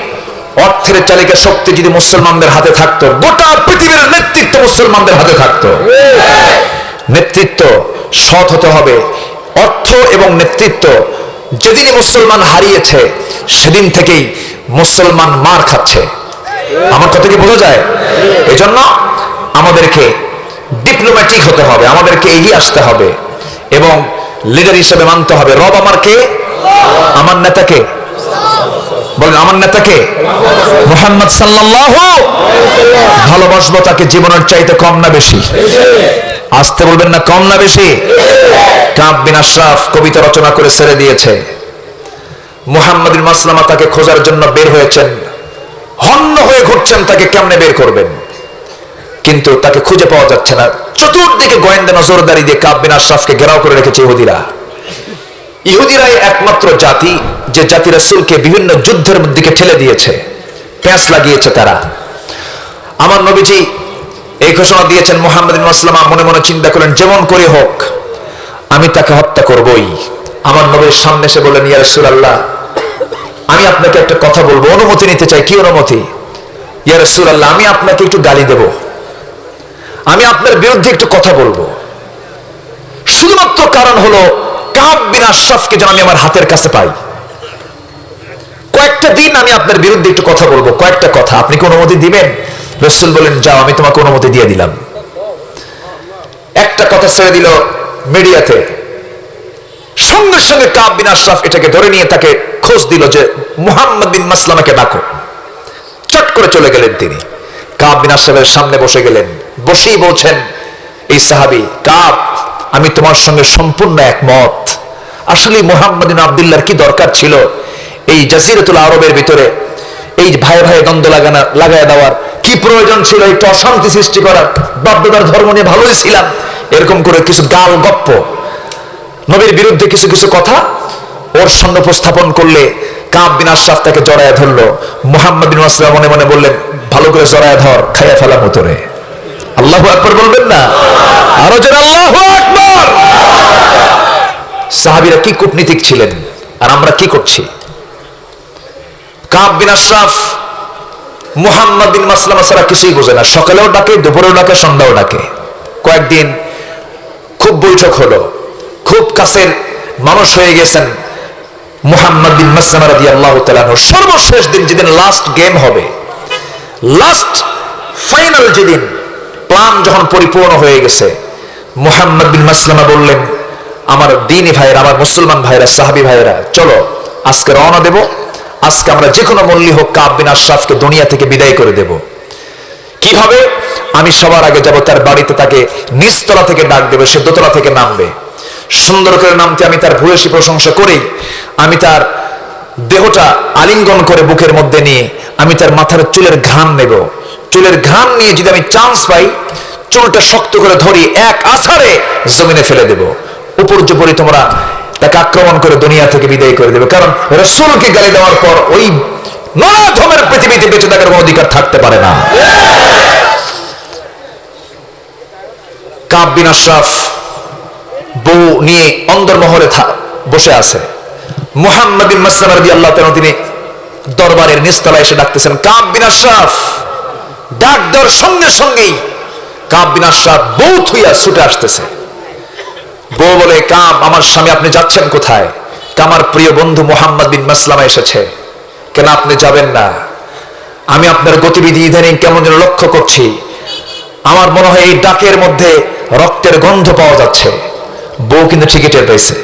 অর্থের চালিকা শক্তি যদি মুসলমানদের হাতে থাকতো, গোটা পৃথিবীর নেতৃত্ব মুসলমানদের হাতে থাকতো। নেতৃত্ব সৎ হতে হবে। অর্থ এবং নেতৃত্ব যেদিন মুসলমান হারিয়েছে সেদিন থেকেই মুসলমান মার খাচ্ছে। আমার কথা কি বোঝা যায়? এজন্য আমাদেরকে ডিপ্লোম্যাটিক হতে হবে, আমাদেরকে এগিয়ে আসতে হবে এবং লিডার হিসেবে মানতে হবে রব আমার কে? আমার নেতাকে বলেন, আমার নেতাকে মুহাম্মদ সাল্লাল্লাহু। ভালোবাসবো তাকে জীবনের চাইতে কম না বেশি? আসতে বলবেন না, কম না বেশি? কাব বিন আশরাফ কবিতা রচনা করে ছেড়ে দিয়েছে। মুহাম্মদ বিন মাসলামা তাকে খোঁজার জন্য বের হয়েছেন, হন্য হয়ে ঘুরছেন, তাকে কেমনে বের করবেন, কিন্তু তাকে খুঁজে পাওয়া যাচ্ছে না। চতুর্দিকে গোয়েন্দা নজরদারি দিয়ে কাব বিন আশরাফকে ঘেরাও করে রেখেছে ইহুদিরা। ইহুদিরাই একমাত্র জাতি যে জাতি রাসূলকে বিভিন্ন যুদ্ধের দিকে ঠেলে দিয়েছে, প্যাঁচ লাগিয়েছে তারা। আমার নবীজি এই ঘোষণা দিয়েছেন। মুহাম্মদ বিন মাসলামা মনে মনে চিন্তা করলেন, যেমন করে হোক আমি তাকে হত্যা করবই। আমার নবীর সামনে এসে বললেন, ইয়া রাসূলুল্লাহ, আমি আপনাকে একটা কথা বলবো, অনুমতি নিতে চাই। কি অনুমতি? ইয়া রাসূলুল্লাহ, আমি আপনাকে একটু গালি দেব, আমি আপনার বিরুদ্ধে একটু কথা বলবো, শুধুমাত্র কারণ হলো কাব বিন আশরাফকে যেন আমি আমার হাতের কাছে পাই। কয়েকটা দিন আমি আপনার বিরুদ্ধে একটু কথা বলবো, কয়েকটা কথা, আপনি কি অনুমতি দিবেন? রাসূল বলেন, যাও, আমি তোমাকে অনুমতি দিয়ে দিলাম। একটা কথা ছেড়ে দিল মিডিয়াতে, সঙ্গে সঙ্গে কাব বিন আশরাফ এটাকে ধরে নিয়ে তাকে খোঁজ দিল যে মুহাম্মদ বিন মাসলামাকে ডাকো। চট করে চলে গেলেন তিনি, কাব বিন আশরাফের সামনে বসে গেলেন। বসেই বলছেন এই সাহাবী, কাব, আমি তোমার সঙ্গে সম্পূর্ণ একমত। আসলে মুহাম্মদ বিন আব্দুল্লাহর কি দরকার ছিল এই জাজিরাতুল আরবের ভিতরে এই ভাই ভাই দ্বন্দ্ব লাগায় দেওয়ার? কি প্রয়োজন ছিল একটু অশান্তি সৃষ্টি করার? বাপদাদার ধর্ম নিয়ে ভালোই ছিলাম, এরকম করে কিছু গাল গপ্প, নবীর বিরুদ্ধে কিছু কিছু কথা ওর সামনে উপস্থাপন করলে কাব বিন আশরাফ তাকে জড়ায় ধরলো। মুহাম্মদ বিন মাসলামা মনে মনে বললেন, ভালো করে জড়ায় ধর, খাইয়া ফেলা মতরে। আল্লাহু আকবার বলবেন না? আরো জোরে আল্লাহু আকবার। সাহাবীরা কি কূটনীতিক ছিলেন, আর আমরা কি করছি? কাব বিন আশরাফ মুহাম্মদ বিন মাসলামা ছাড়া কিছুই বোঝে না। সকালেও ডাকে, দুপুরেও ডাকে, সন্ধ্যাও ডাকে। কয়েকদিন খুব বৈঠক হলো, খুব কাছের মানুষ হয়ে গেছেন মুহাম্মদ বিন মাসলামা রাদিয়াল্লাহু তাআলা আনহু। সর্বশেষ দিন, যেদিন লাস্ট গেম হবে, লাস্ট ফাইনাল যেদিন, প্ল্যান যখন পরিপূর্ণ হয়ে গেছে, মুহাম্মদ বিন মাসলামা বললেন, আমার দ্বীনি ভাইরা, আমার মুসলমান ভাইরা, সাহাবী ভাইরা, চলো আজকে রওনা দেব। আজকে আমরা যে কোনো মূল্যে হোক কাব বিন আশরাফকে দুনিয়া থেকে বিদায় করে দেব। কিভাবে? আমি সবার আগে যাব তার বাড়িতে, তাকে নিচতলা থেকে ডাক দেবে, সে দোতলা থেকে নামবে। সুন্দর করে নামতে আমি তার ভূয়সী প্রশংসা করেই আমি তার দেহটা আলিঙ্গন করে বুকের মধ্যে নিয়ে আমি তার মাথার চুলের ঘ্রাণ নেব। চুলের ঘ্রাণ নিয়ে যদি আমি চান্স পাই, চুলটা শক্ত করে ধরি, এক আছাড়ে জমিনে ফেলে দেব। উপর্যুপরি তোমরা তাকে আক্রমণ করে দুনিয়া থেকে বিদায় করে দেবে। কারণ রাসূলকে গালি দেওয়ার পর ওই নরাধমের পৃথিবীতে বেঁচে থাকার কোনো অধিকার থাকতে পারে না। কাব বিন আশরাফ বউ নিয়ে অন্দরমহলে বসে আছে। মুহাম্মদ বিন মাসলামা রাদিয়াল্লাহু তাআলা তিনি দরবারের নিচতলায় এসে ডাকতেছেন, কাব বিন আশরাফ। ডাক দেওয়ার সঙ্গে সঙ্গেই কাব বিন আশরাফ বউ থুইয়া ছুটে আসতেছে। বউ বলে, কাব, আমার স্বামী, আপনি যাচ্ছেন কোথায়? আমার প্রিয় বন্ধু মুহাম্মদ বিন মাসলামা এসেছে। কেন আপনি যাবেন না? আমি আপনার গতিবিধি ইদানিং কেমন যেন লক্ষ্য করছি। আমার মনে হয় এই ডাকের মধ্যে রক্তের গন্ধ পাওয়া যাচ্ছে। বউ কিন্তু ঠিকই টের পেয়েছে।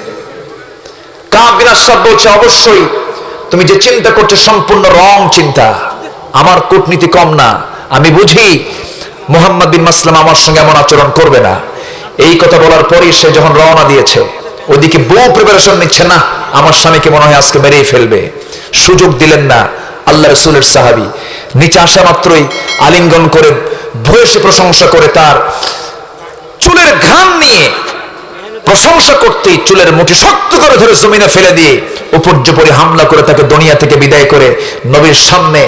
কাব বিন আশরাফ বলছে, অবশ্যই তুমি যে চিন্তা করছো সম্পূর্ণ রং চিন্তা। আমার কূটনীতি কম না, আমি বুঝি মুহাম্মদ বিন মাসলামা আমার সঙ্গে এমন আচরণ করবে না। এই কথা বলার পরই সে যখন রওনা দিয়েছে, ওদিকে বউ প্রিপারেশন নিচ্ছে, না আমার স্বামীকে মনে হয় আজকে মেরেই ফেলবে। সুযোগ দিলেন না। আল্লাহ রাসূলের সাহাবী নিচে আসা মাত্রই আলিঙ্গন করে ভূয়সী প্রশংসা করে, তার চুলের ঘাম নিয়ে প্রশংসা করতেই চুলের মুঠি শক্ত করে ধরে জমিনে ফেলে দিয়ে উপর্যুপরি হামলা করে তাকে দুনিয়া থেকে বিদায় করে নবীর সামনে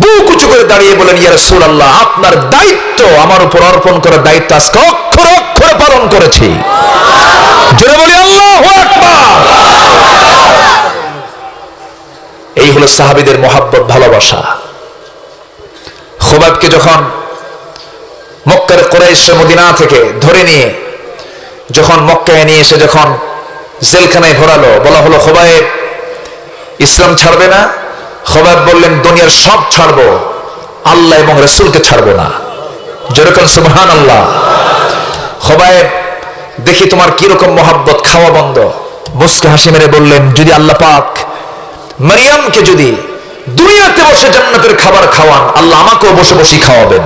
বুক উঁচু করে দাঁড়িয়ে বলেন, ইয়া রাসূলুল্লাহ, আপনার দায়িত্ব আমার উপর অর্পণ করার দায়িত্ব আজকে অক্ষরে অক্ষরে পালন করেছি। জোরে বলি আল্লাহু আকবার। এই হলো সাহাবীদের মহব্বত, ভালোবাসা। খুবাইবকে যখন মক্কার কুরাইশ মদিনা থেকে ধরে নিয়ে যখন মক্কায় নিয়ে এসে যখন জেলখানায় ভরালো, বলা হলো খুবাইব ইসলাম ছাড়বে না? খুবাইব বললেন, দুনিয়ার সব ছাড়বো, আল্লাহ এবং রাসূলকে ছাড়বো না। যেরকম সুবহানাল্লাহ। খুবাইব, দেখি তোমার কিরকম মহব্বত, খাওয়া বন্ধ। মুস্কে হাসি মেরে বললেন, যদি আল্লাহ পাক মারিয়ামকে যদি দুনিয়াতে বসে জান্নাতের খাবার খাওয়ান, আল্লাহ আমাকেও বসে বসে খাওয়াবেন।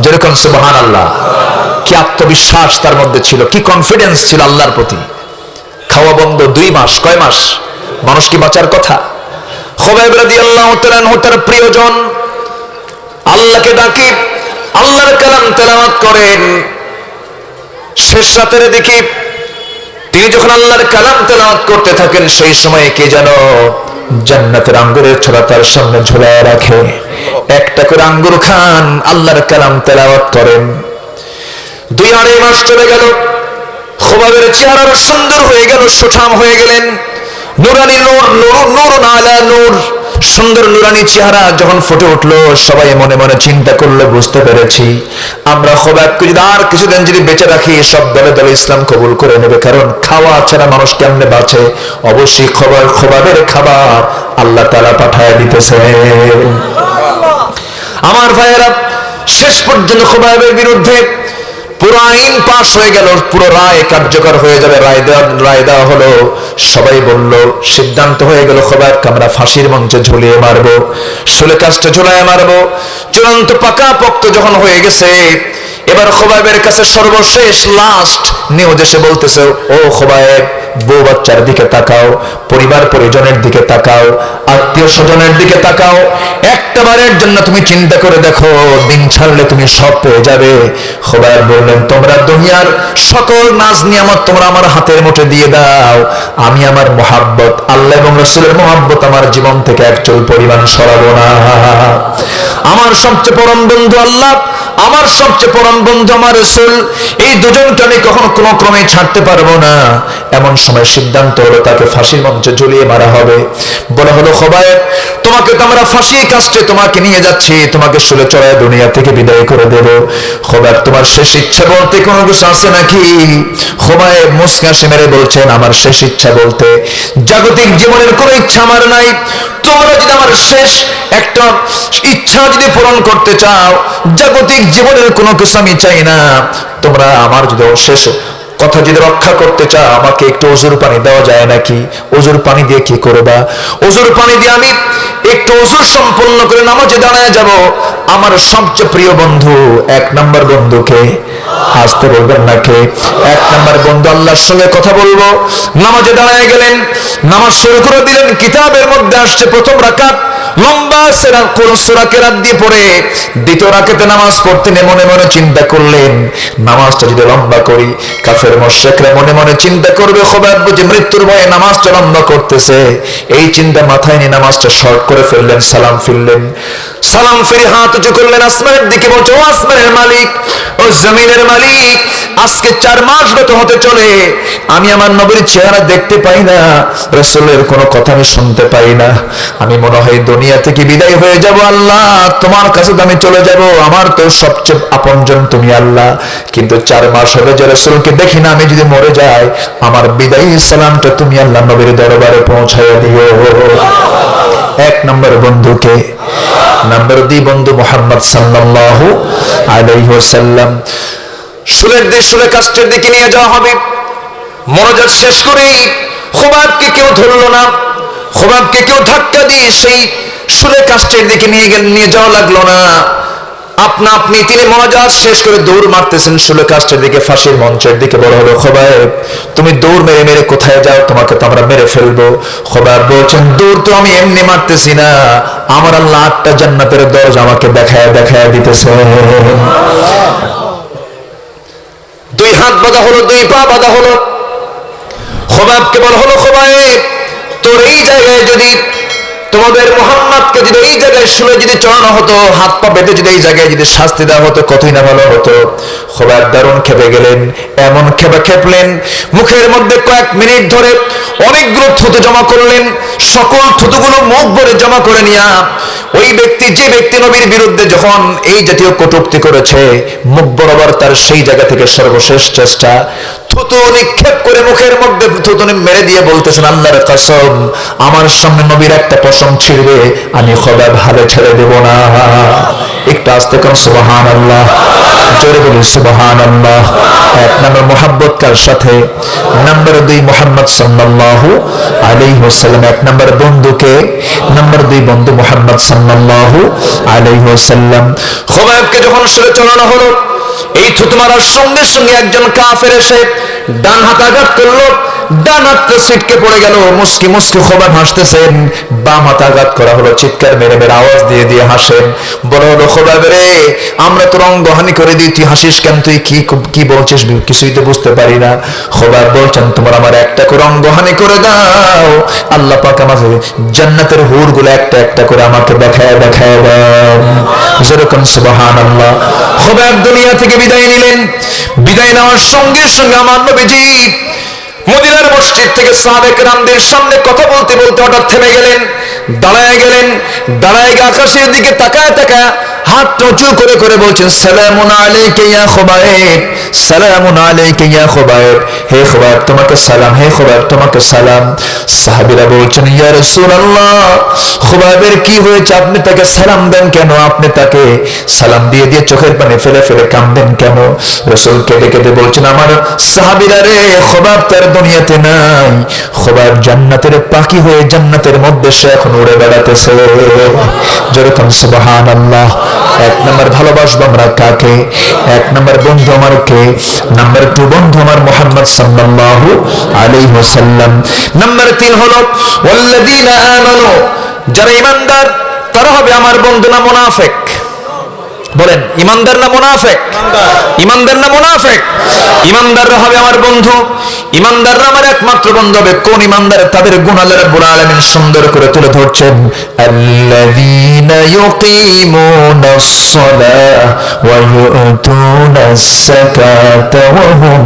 যেরকম সুবহানাল্লাহ। কি আত্মবিশ্বাস তার মধ্যে ছিল, কি কনফিডেন্স ছিল আল্লাহর প্রতি। খাওয়া বন্ধ 2 মাস, কয় মাস? মানুষ কি বাঁচার কথা? খুবাইব রাদিয়াল্লাহু তাআলা আনহু তার প্রিয়জন আল্লাহকে ডাকে, আল্লাহর কালাম তেলাওয়াত করেন। শেষ রাতের দিকে তিনি যখন আল্লাহর কালাম তেলাওয়াত করতে থাকেন, সেই সময়ে কে যেন জান্নাতের আঙ্গুরের ছড়া তার সামনে ঝুলায় রাখে। একটা করে আঙ্গুর খান, আল্লাহর কালাম তেলাওয়াত করেন। 2-2.5 মাস চলে গেল। খুবাইবের চেহারা সুন্দর হয়ে গেল, সুঠাম হয়ে গেলেন। নুরানি নূর, নূর আলা নূর, সুন্দর নুরানি চেহারা যখন ফুটে উঠলো, সবাই মনে মনে চিন্তা করলো, বুঝতে পেরেছি আমরা খুবাইবকে যদি আর কিছুদিন যদি বেঁচে রাখি, সব দলে দলে ইসলাম কবুল করে নেবে। কারণ খাওয়া ছাড়া মানুষ কেমনে বাঁচে? অবশ্যই খুবাইবের খাবার আল্লাহ তাআলা পাঠায় দিতেছে। আমার ভাইয়েরা, শেষ পর্যন্ত খুবাইবের বিরুদ্ধে পুরো আইন পাশ হয়ে গেল, পুরো রায় কার্যকর হয়ে যাবে। রায় দেওয়া হলো। সবাই বলল, সিদ্ধান্ত হয়ে গেল খুবাইবকে আমরা ফাঁসির মঞ্চে ঝুলিয়ে মারবো, শুলে কাস্টে ঝুলায় মারবো। চূড়ান্ত পাকাপোক্ত যখন হয়ে গেছে, এবার খুবাইবের কাছে সর্বশেষ লাস্ট নিউজ এসে বলতেছে, ও খুবাইব, বউ বাচ্চার দিকে তাকাও, পরিবার পরিজনের দিকে তাকাও, আত্মীয় স্বজনের দিকে তাকাও। একটা বারের জন্য তুমি চিন্তা করে দেখো, দিন ছাড়লে তুমি সব পেয়ে যাবে। খুবাইব বললেন, তোমরা দুনিয়ার সকল নাজ নিয়ামত তোমরা আমার হাতের মুঠে দিয়ে দাও, আমি আমার মহব্বত, আল্লাহ এবং রাসূলের মহব্বত আমার জীবন থেকে এক চুল পরিমাণ সরাবো না। আমার সবচেয়ে পরম বন্ধু আল্লাহ, আমার সবচেয়ে পরম বন্ধু আমার রাসূল, এই দুজনকে আমি কখনো কোনো ক্রমে ছাড়তে পারবো না। এমন সময় সিদ্ধান্ত হলো তাকে ফাঁসির মঞ্চে ঝুলিয়ে মারা হবে। বলা হলো, খুবাইব, তোমাকে তো আমরা ফাঁসি কাস্টে তোমাকে নিয়ে যাচ্ছি, তোমাকে শুলে চড়ায় দুনিয়া থেকে বিদায় করে দেব। খুবাইব, তোমার শেষ ইচ্ছা বলতে কোনো কিছু আছে নাকি? খুবাইব মুস্কে হাসি মেরে বলছেন, আমার শেষ ইচ্ছা বলতে জাগতিক জীবনের কোনো ইচ্ছা আমার নাই। তোমরা যদি আমার শেষ একটা ইচ্ছা যদি পূরণ করতে চাও, জাগতিক জীবনের কোনো কিছু আমি চাই না। তোমরা আমার যদি শেষ কথা যদি রক্ষা করতে চাও, আমাকে একটু ওজুর পানি দেওয়া যায় নাকি? ওজুর পানি দিয়ে কি করবা? ওজুর পানি দিয়ে আমি একটু ওজু সম্পূর্ণ করে নামাজে দাঁড়ায় যাব। আমার সবচেয়ে প্রিয় বন্ধু, 1 নম্বর বন্ধুকে আসতে বলবেন নাকি? 1 নম্বর বন্ধু আল্লাহর সঙ্গে কথা বলবো। নামাজে দাঁড়ায় গেলেন, নামাজ শুরু করে দিলেন। কিতাবের মধ্যে আসছে প্রথম রাকাত লম্বা সূরা কেরাত দিয়ে পড়ে, দ্বিতীয় রাকাতে নামাজ পড়তে মনে মনে চিন্তা করলেন, নামাজটা যদি লম্বা করি, কাফের মুশরিকরা মনে মনে চিন্তা করবে খুবাইব বুঝি মৃত্যুর ভয়ে নামাজটা লম্বা করতেছে। এই চিন্তা মাথায় নিয়ে নামাজটা শর্ট করে ফেললেন, সালাম ফিরলেন। সালাম ফিরে হাত উঁচু করলেন আসমানের দিকে, বলছে, ও আসমানের মালিক, ও জমিনের মালিক, আজকে 4 মাস গত হতে চলে, আমি আমার নবীর চেহারা দেখতে পাই না, রাসূলের কোনো কথা আমি শুনতে পাই না। আমি মনে হয় দুনিয়া থেকে বিদায় হয়ে যাব। আল্লাহ, তোমার কাছে আমি চলে যাব, আমার তো সবচেয়ে আপনজন তুমি আল্লাহ। কিন্তু 4 মাস হবে যে রাসূলকে দেখি না, আমি যদি মরে যাই, আমার বিদায়ী সালামটা তুমি আল্লাহ নবীর দরবারে পৌঁছায় দিও। এক নম্বর বন্ধুকে, নাম্বার 2 বন্ধু মুহাম্মদ সাল্লাল্লাহু আলাইহি ওয়াসাল্লাম। শুলে কাষ্টের দিকে নিয়ে যাওয়া হবে। মনোযোগ শেষ করে খোবাবকে কেউ ধরলো না, খোবাবকে কেউ ধাক্কা দিয়ে সেই শুলে কাষ্টের দিকে নিয়ে যাওয়া লাগলো না। আপনা আপনি তিনি মনোযোগ শেষ করে দৌড় মারতেছেন শুলে কাষ্টের দিকে, ফাঁসির মঞ্চের দিকে। বড় হলো খোবাব তুমি দৌড় মেরে মেরে কোথায় যাও, তোমাকে তো আমরা মেরে ফেলবো। খোবাব বলছেন দৌড় তো আমি এমনি মারতেছি না, আমার আল্লাহ 8টা জান্নাতের দরজা আমাকে দেখায় দেখায় দিতেছে। 2 হাত বাঁধা হলো, 2 পা বাঁধা হলো। খোবাবকে বলা হলো খোবাব তোর এই জায়গায় যদি তোমাদের মুহাম্মদকে যদি এই জায়গায় শুলে যদি চড়ানো হতো, হাত পা বেঁধে যদি এই জায়গায় যদি শাস্তি দেওয়া হতো, কতই না ভালো হতো। খোবাব দারুণ খেপে গেলেন, এমন খেপলেন মুখের মধ্যে কয়েক মিনিট ধরে অনেকগুলো থুতু জমা করলেন। সকল থুতুগুলো মুখ ভরে জমা করে নিয়া ওই ব্যক্তি, যে ব্যক্তি নবীর বিরুদ্ধে যখন এই জাতীয় কটূক্তি করেছে, মুখ বরাবর তার সেই জায়গা থেকে সর্বশেষ চেষ্টা থুতু নিক্ষেপ করে মুখের মধ্যে থুতু মেরে দিয়ে বলতেছেন আল্লাহর কসম আমার সামনে নবীর একটা পশম ছিঁড়বে আমি খোবাব হালে ছেড়ে দেব না। একটু আস্তে করে সুবহানাল্লাহ, জোরে বলি সুবহানাল্লাহ। 1 নম্বর মুহাব্বত কার সাথে, নাম্বার 2 মুহাম্মদ সাল্লাল্লাহু আলাইহি ওয়াসাল্লাম। 1 নম্বর বন্ধুকে, নাম্বার 2 বন্ধু মুহাম্মদ সাল্লাল্লাহু আলাইহি ওয়াসাল্লাম। খোবাবকে যখন শুলে চড়ানো হলো, এই থুতু মারার সঙ্গে সঙ্গে একজন কাফের এসে ডান হাত আঘাত করলো, ডান হাতটা ছিটকে পড়ে গেল। মুস্কি মুস্কি খোবাব হাসতেছেন। বাম হাত আঘাত করা হলো, চিৎকার মেরে মেরে আওয়াজ দিয়ে দিয়ে হাসেন। বড় হলো খোবাব রে আমরা তোর অঙ্গহানি করে দিই, তুই হাসিস কেন, তুই কি বলছিস কিছুই তো বুঝতে পারি না। খোবাব বলছেন তোমার আমার একটা করে অঙ্গহানি করে দাও, আল্লাহ পাক আমাকে জান্নাতের হুরগুলো একটা একটা করে আমাকে দেখায় দেখায় দাও। যেরকম সুবহানাল্লাহ। খোবাব দুনিয়া থেকে বিদায় নিলেন। বিদায় নেওয়ার সঙ্গে সঙ্গে আমার নবীজি মদিনার মসজিদ থেকে সাহাবায়ে কেরামদের সামনে কথা বলতে বলতে হঠাৎ থেমে গেলেন, দাঁড়ায় গেলেন। দাঁড়ায় গিয়ে আকাশের দিকে তাকায় তাকায় হাত উঁচু করে করে বলছেন সালামুন আলাইকা ইয়া খোবাব, সালামুন আলাইকা ইয়া খোবাব, হে খোবাব তোমাকে সালাম, হে খোবাব তোমাকে সালাম। সাহাবীরা বলছেন ইয়া রাসূলুল্লাহ খোবাবের কি হয়েছে, আপনি তাকে সালাম দেন কেন, আপনি তাকে সালাম দিয়ে দিয়ে চোখের পানি ফেলে ফেলে কাঁদেন কেন? রাসূল কেঁদে কেঁদে বলছেন আমার সাহাবীরা রে খোবাব তার দুনিয়াতে নাই, খোবাব জান্নাতের পাখি হয়ে জান্নাতের মধ্যে সে এখন উড়ে বেড়াতেছে। যেরকম সুবহানাল্লাহ। 1 নম্বর ভালোবাসবো আমরা কাকে, 1 নম্বর বন্ধু আমার কে, নাম্বার 2 বন্ধু আমার মুহাম্মদ সাল্লাল্লাহু আলাইহি ওয়াসাল্লাম। নাম্বার 3 হলো ওয়াল্লাযীনা আমানু, যারা ঈমানদার তারা হবে আমার বন্ধু না মুনাফিক। বলেন ঈমানদার না মুনাফিক? ঈমানদার না মুনাফিক? ঈমানদাররা হবে আমার বন্ধু, ঈমানদাররা আমার একমাত্র বন্ধু হবে। কোন ঈমানদার? তাদের গুণ আল্লাহ রাব্বুল আলামিন সুন্দর করে তুলে ধরছেন। আল্লাযীনা ইউকিমুনাস সালাহ ওয়া ইউতুনাস যাকাতা ওয়া হুম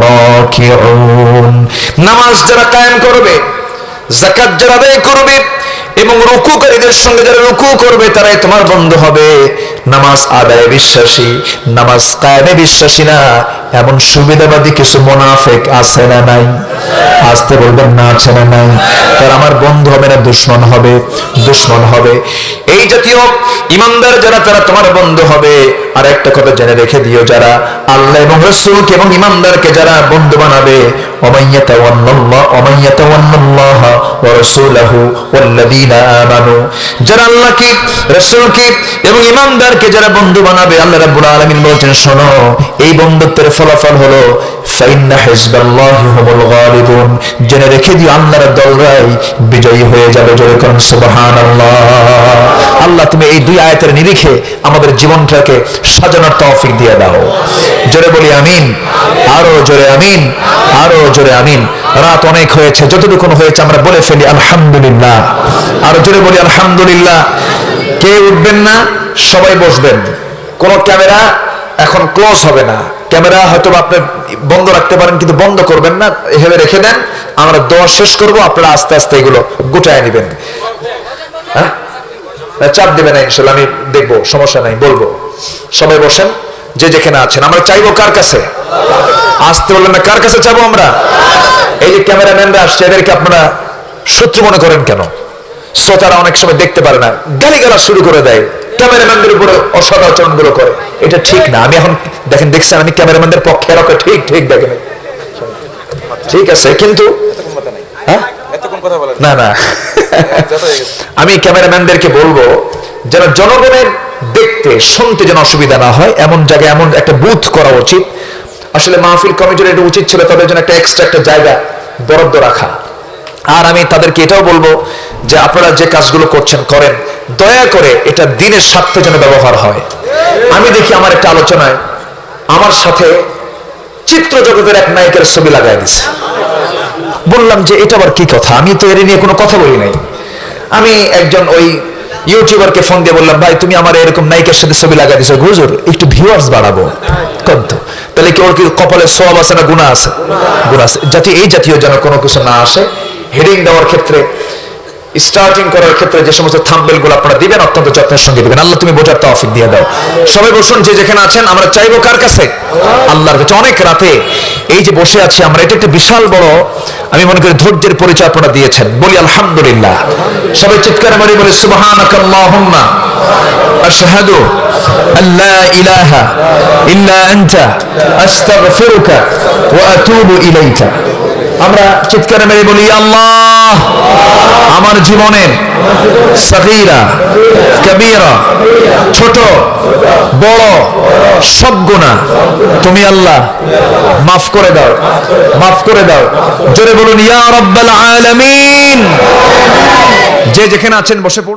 রাকিউন। নামাজ যারা কায়েম করবে, যাকাত যারা আদায় করবে এবং রুকুকারীদের সঙ্গে যারা রুকু করবে তারাই তোমার বন্ধু হবে। নামাজ আদায়ে বিশ্বাসী, নামাজ কায়েমে বিশ্বাসী না এমন সুবিধাবাদী কিছু মুনাফিক আছে না নাই? আসতে বলবেন না আছে না নাই? তারা আমার বন্ধু হবে না দুশমন হবে? দুশমন হবে। এই জাতীয় ঈমানদার যারা তারা তোমার বন্ধু হবে। আর একটা কথা জেনে রেখে দিও, যারা আল্লাহ এবং রাসূলকে এবং ঈমানদারকে যারা বন্ধু বানাবে, ওয়ামাইয়াতাওয়াল্লাহ ওয়া রাসূলহু ওয়াল্লাযীনা আমানু, যারা আল্লাহকে রাসূলকে এবং ঈমানদারকে যারা বন্ধু বানাবে, আল্লাহ রাব্বুল আলামিন বলছেন শোনো এই বন্ধুত্বের ফলাফল হলো ফাইন্না হিজবাল্লাহি হুমুল গালিবুন। জেনে রেখে দিও আল্লাহর দলরাই বিজয়ী হয়ে যাবে। জোরে করুন সুবহানাল্লাহ। আল্লাহ তুমি এই 2 আয়াতের নিরিখে আমাদের জীবনটাকে সাজানোর তৌফিক দিয়ে দাও। জোরে বলি আমিন, আরো জোরে আমিন, আরো জোরে আমিন। রাত অনেক হয়েছে, যতটুকু হয়েছে আমরা বলে ফেলি আলহামদুলিল্লাহ। আরো জোরে বলি আলহামদুলিল্লাহ। কে উঠবেন না? সবাই বসবেন। কোন ক্যামেরা এখন ক্লোজ হবে না, ক্যামেরা হয়তো আপনি বন্ধ রাখতে পারেন কিন্তু বন্ধ করবেন না, এভাবে রেখে দেন। আমরা দোয়া শেষ করব, আপনারা আস্তে আস্তে এগুলো গুটায় নেবেন। হ্যাঁ, চাপ দেবেন না ইনশাআল্লাহ, আমি দেখবো, সমস্যা নাই, বলবো। সবাই বসেন যে যেখানে আছেন। আমরা চাইবো কার কাছে? আসতে বললেন না, কার কাছে চাইবো আমরা? এই যে ক্যামেরাম্যানরা আসছে এদেরকে আপনারা শত্রু মনে করেন কেন? শ্রোতারা অনেক সময় দেখতে পারে না, গালিগালাজ শুরু করে দেয়, ক্যামেরাম্যানদের উপরে অসদাচরণ গুলো করে। এটা ঠিক না। আমি এখন দেখছেন আমি ক্যামেরাম্যানদের পক্ষে রাখো, ঠিক দেখেন, ঠিক আছে, কিন্তু না না আমি ক্যামেরাম্যানদেরকে বলবো যেন জনগণের দেখতে শুনতে যেন অসুবিধা না হয় এমন জায়গায় এমন একটা বুথ করা উচিত। আসলে মাহফিল কমিটির এটা উচিত ছিল তাদের জন্য একটা এক্সট্রা একটা জায়গা বরাদ্দ রাখা। আর আমি তাদেরকে এটাও বলবো যে আপনারা যে কাজগুলো করছেন করেন, দয়া করে এটা দিনের স্বার্থে যেন ব্যবহার হয়। আমি দেখি আমার একটা আলোচনায় আমার সাথে চিত্র জগতের এক নায়কের ছবি লাগাই দিছে। বললাম যে এটা আবার কি কথা, আমি তো এর নিয়ে কোনো কথা বলি নাই। আমি একজন ওই ইউটিউবারকে ফোন দিয়ে বললাম, ভাই তুমি আমার এরকম নায়িকার সাথে ছবি লাগাই দিছো, হুজুর একটু ভিউয়ার্স বাড়াবো কত, তাহলে কি ওর কি কপালে সওয়াব আছে না গুনাহ আছে? গুনাহ আছে। যাতে এই জাতীয় যেন কোনো কিছু না আসে। হেডিং দেওয়ার ক্ষেত্রে, স্টার্টিং করার ক্ষেত্রে যে সমস্ত থাম্বনেল গুলো আপনারা দিবেন অত্যন্ত যত্নের সঙ্গে দিবেন। আল্লাহ তুমি বোঝার তৌফিক দিয়ে দাও। সবাই বসুন, যে যেখানে আছেন। আমরা চাইবো কার কাছে? আল্লাহর কাছে। অনেক রাতে এই যে বসে আছি আমরা, এটা একটা বিশাল বড়, আমি মনে করি ধৈর্যের পরিচয় আপনারা দিয়েছেন। বলি আলহামদুলিল্লাহ। সবাই চিৎকার মারি বলি সুবহানাকাল্লাহুম্মা আশহাদু আল্লা ইলাহা ইল্লা আনতা আস্তাগফিরুকা ওয়া আতুবু ইলাইকা। আমরা চিৎকার মেরে বলি, আল্লাহ আমার জীবনের সগীরা কবীরা, ছোট বড় সব গুনাহ তুমি আল্লাহ মাফ করে দাও, মাফ করে দাও। জোরে বলুন ইয়া রাব্বাল আলামিন। যে যেখানে আছেন বসে পড়ুন।